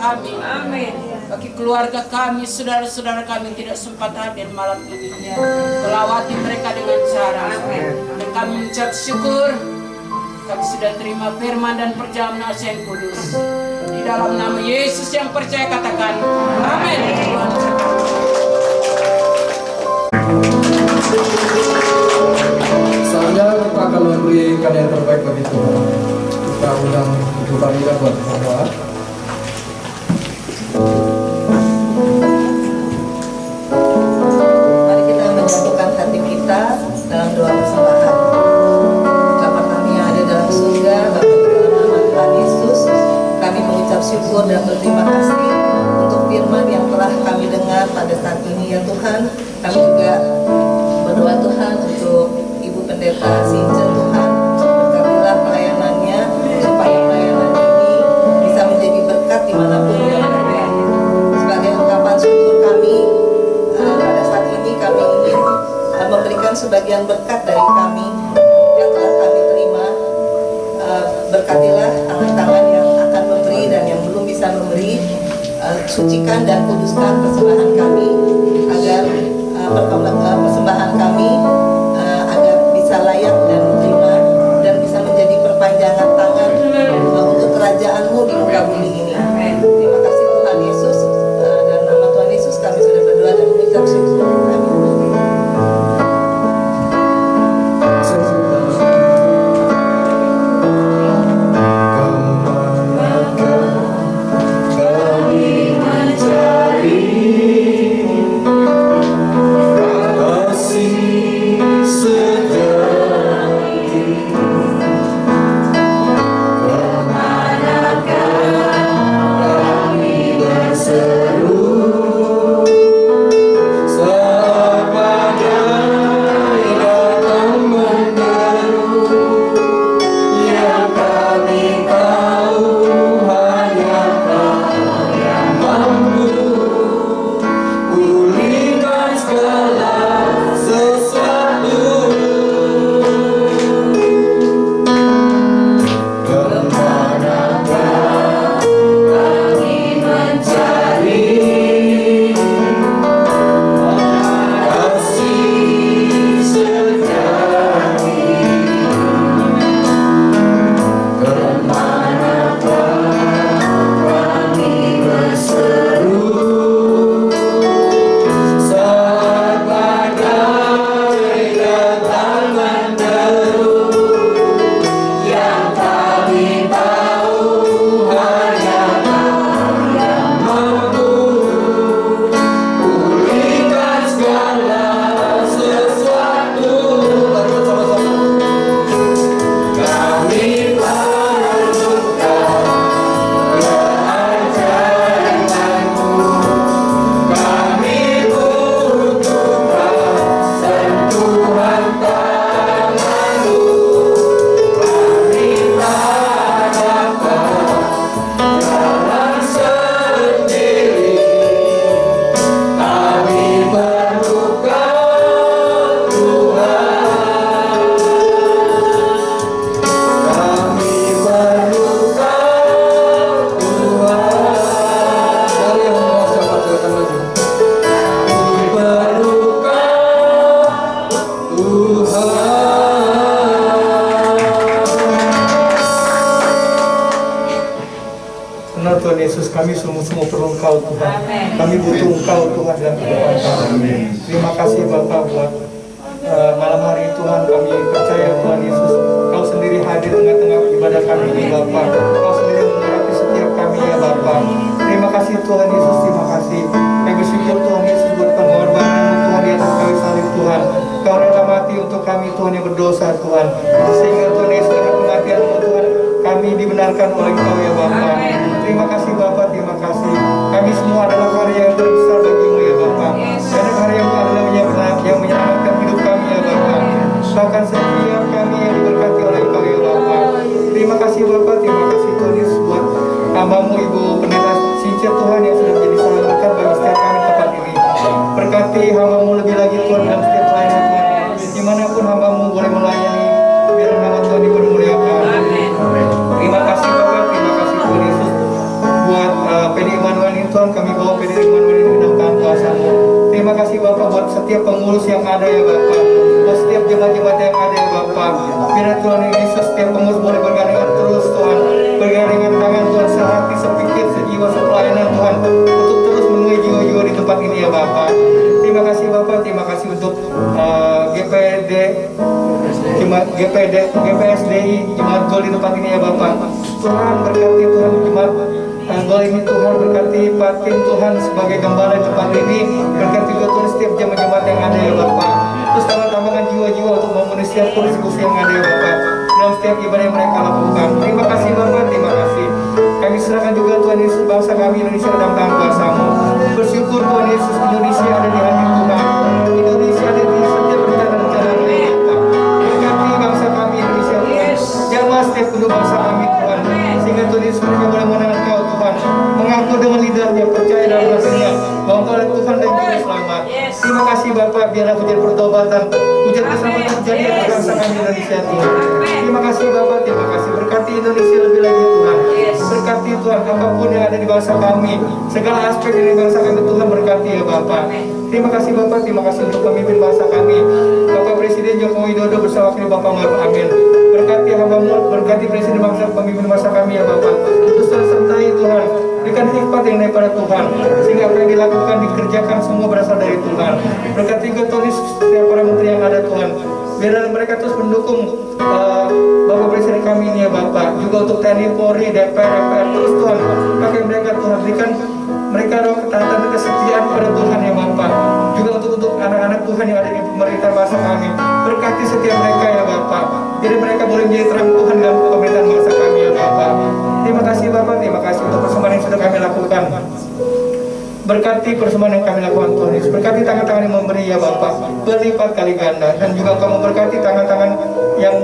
kami. Bagi keluarga kami, saudara-saudara kami tidak sempat hadir malam ini. Melawati mereka dengan cara. Dan kami mengucap syukur. Kami sudah terima firman dan perjamuan yang kudus. Di dalam nama Yesus yang percaya katakan, amin. Tuhan Saatnya kita akan memberikan yang terbaik bagi Tuhan. Kita undang Ibu Farida buat berdoa. Mari kita menyatukan hati kita dalam doa persembahan. Bapa kami yang ada dalam surga, Bapa dalam nama Tuhan Yesus, kami mengucap syukur dan berterima kasih untuk firman yang telah kami dengar pada saat ini ya Tuhan. Kami juga berdoa Tuhan untuk Ibu Pendeta Sinja Tuhan, berkatilah pelayanannya supaya pelayanan ini bisa menjadi berkat dimanapun dia berada. Sebagai ungkapan syukur kami pada saat ini kami ingin memberikan sebagian berkat dari kami yang telah kami terima. Berkatilah tangan-tangan yang akan memberi dan yang belum bisa memberi. Sucikan dan kuduskan persembahan kami agar persembahan kami agar bisa layak dan diterima dan bisa menjadi perpanjangan tangan untuk kerajaan-Mu di muka bumi ini. Terima kasih Tuhan Yesus, dan nama Tuhan Yesus kami sudah berdoa dan mengucap syukur. Amin. Benar Tuhan Yesus, kami semua perlu Engkau Tuhan. Kami butuh Engkau Tuhan dalam kehidupan kami. Terima kasih Bapak buat malam hari ini Tuhan, kami percaya Tuhan Yesus, Kau sendiri hadir tengah-tengah ibadah kami ini Bapak. Kau sendiri mengurapi setiap kami ya Bapak. Terima kasih Tuhan Yesus, terima kasih. Kami bersyukur Tuhan Yesus buat pengorbanan Tuhan di atas kayu salib Tuhan. Kau rela mati untuk kami Tuhan yang berdosa Tuhan. Sehingga Tuhan Yesus dengan kematian-Mu Tuhan, kami dibenarkan oleh Engkau ya Bapak. Terima kasih Bapak, terima kasih. Kami semua adalah karya yang terbesar bagi-Mu ya Bapak. Karena karya-Mu adalah yang menyelamatkan hidup kami ya Bapak. Bahkan setiap kami yang diberkati oleh Engkau ya Bapak. Terima kasih Bapak, terima kasih Tuhan Yesus buat hamba-Mu Ibu Pendeta Sinja Tuhan yang sudah menjadi salah berkat bagi setiap kami tempat ini. Berkati hamba-Mu lebih lagi Tuhan dalam setiap pelayanan Tuhan. Dimanapun hamba-Mu boleh melayani, biar nama Tuhan dipermuliakan. Terima kasih Bapak, terima kasih Tuhan Yesus buat PDI ada ya Bapak. Setiap jemaat-jemaat yang ada ya Bapak, biar Tuhan Yesus setiap pengurus boleh bergandengan terus Tuhan, bergandengan tangan Tuhan, sehati, sepikir, sejiwa, sepelayanan Tuhan, untuk terus memenuhi jiwa-jiwa di tempat ini ya Bapak. Terima kasih Bapak, terima kasih untuk GPSDI Jemaat Gol di tempat ini ya Bapak. Tuhan berkati Tuhan Jemaat Gol ini, Tuhan berkati Pak Tim Tuhan sebagai gembala di tempat ini, berkati juga Tuhan setiap jemaat yang ada ya Bapak. Terus tambahkan jiwa-jiwa untuk memenuhi setiap kursi-kursi yang ada ya Bapak dalam setiap ibadah yang mereka lakukan. Terima kasih Bapak, terima kasih. Kami serahkan juga Tuhan Yesus bangsa kami Indonesia dalam tangan kuasa-Mu. Bersyukur Tuhan Yesus, Indonesia ada di hati Tuhan. Indonesia ada di setiap rencana-rencana Bapak. Berkati bangsa kami Indonesia Tuhan. Jamah setiap penduduk bangsa kami Tuhan. Sehingga Tuhan Yesus mereka boleh mengenal Engkau Tuhan. Mengaku dengan lidahnya, percaya dalam hatinya bahwa Engkau adalah Tuhan dan Juru Selamat. Terima kasih Bapak, biarlah hujan pertobatan, hujan keselamatan terjadi atas bangsa kami Indonesia Tuhan. Terima kasih Bapak, terima kasih. Berkati Indonesia lebih lagi Tuhan. Berkati Tuhan apapun yang ada di bangsa kami, segala aspek dari bangsa kami Tuhan, berkati ya Bapak. Terima kasih Bapak, terima kasih untuk pemimpin bangsa kami, Bapak Presiden Joko Widodo bersama wakil Bapak Maruf Amin. Berkati hamba-Mu, berkati Presiden bangsa, pemimpin bangsa kami ya Bapak. Terus sertai Tuhan, berikan hikmat yang daripada Tuhan, sehingga apa yang dilakukan, dikerjakan semua berasal dari Tuhan. Berkati juga Tuhan setiap para menteri yang ada Tuhan, biarlah mereka terus mendukung Bapak Presiden kami ini ya Bapak. Juga untuk TNI, Polri, DPR, MPR, terus Tuhan pakai mereka Tuhan, berikan mereka roh ketaatan dan kesetiaan kepada Tuhan ya Bapak. Juga untuk anak-anak Tuhan yang ada di pemerintah bangsa kami, berkati setiap mereka ya Bapak. Jadi mereka boleh menjadi terang Tuhan dalam pemerintahan bangsa kami ya Bapak. Terima kasih Bapak, terima kasih untuk persembahan yang sudah kami lakukan. Berkati persembahan yang kami lakukan Tuhan Yesus. Berkati tangan-tangan yang memberi ya Bapak, berlipat kali ganda. Dan juga kamu berkati tangan-tangan yang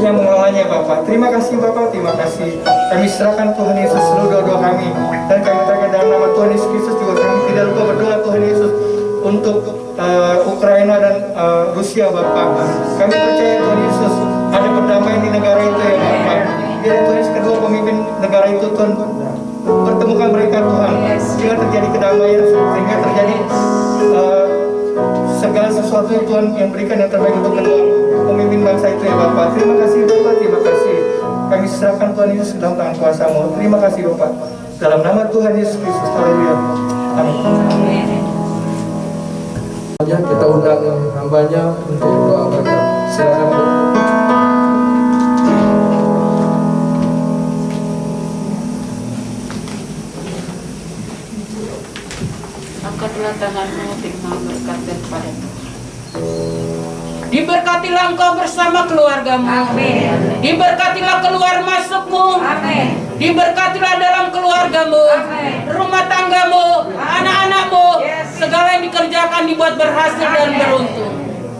mengelolanya Bapak. Terima kasih Bapak, terima kasih. Kami serahkan Tuhan Yesus seluruh doa kami, dan kami serahkan dalam nama Tuhan Yesus Kristus. Juga kami tidak lupa berdoa Tuhan Yesus untuk Ukraina dan Rusia Bapak. Kami percaya Tuhan Yesus ada perdamaian di negara itu ya Bapak. Biar Tuhan Yesus kedua pemimpin negara itu Tuhan pertemukan mereka Tuhan, sehingga terjadi kedamaian, sehingga terjadi segala sesuatu Tuhan yang berikan yang terbaik untuk kedua pemimpin bangsa itu ya Bapak. Terima kasih Bapak, terima kasih. Kami serahkan Tuhan Yesus dalam tangan kuasa-Mu. Terima kasih Bapak. Dalam nama Tuhan Yesus Kristus. Haleluya. Amin. Kita undang hambanya untuk doa berkat. Silakan Bu. Angkatlah tanganmu, terima berkat daripada Tuhan. Diberkatilah engkau bersama keluargamu. Amin. Diberkatilah keluar masukmu. Amin. Diberkatilah dalam keluargamu, Amin. rumah tanggamu, anak-anakmu. Segala yang dikerjakan dibuat berhasil dan beruntung.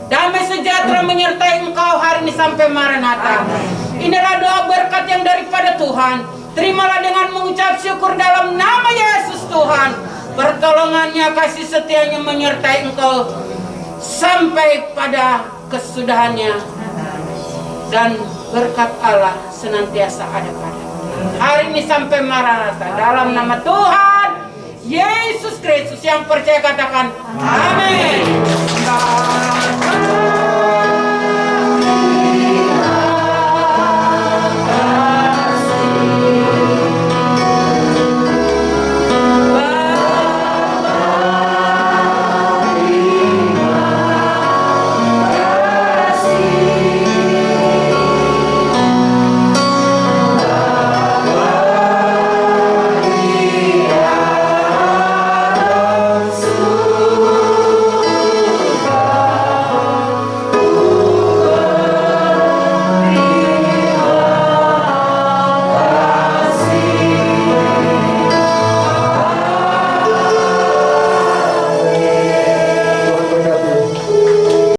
Damai sejahtera menyertai engkau hari ini sampai Maranatha. Inilah doa berkat yang daripada Tuhan. Terimalah dengan mengucap syukur dalam nama Yesus Tuhan. Pertolongannya, kasih setianya menyertai engkau sampai pada kesudahannya, dan berkat Allah senantiasa ada pada hari ini sampai Maranatha. Dalam nama Tuhan Yesus Kristus yang percaya katakan amin.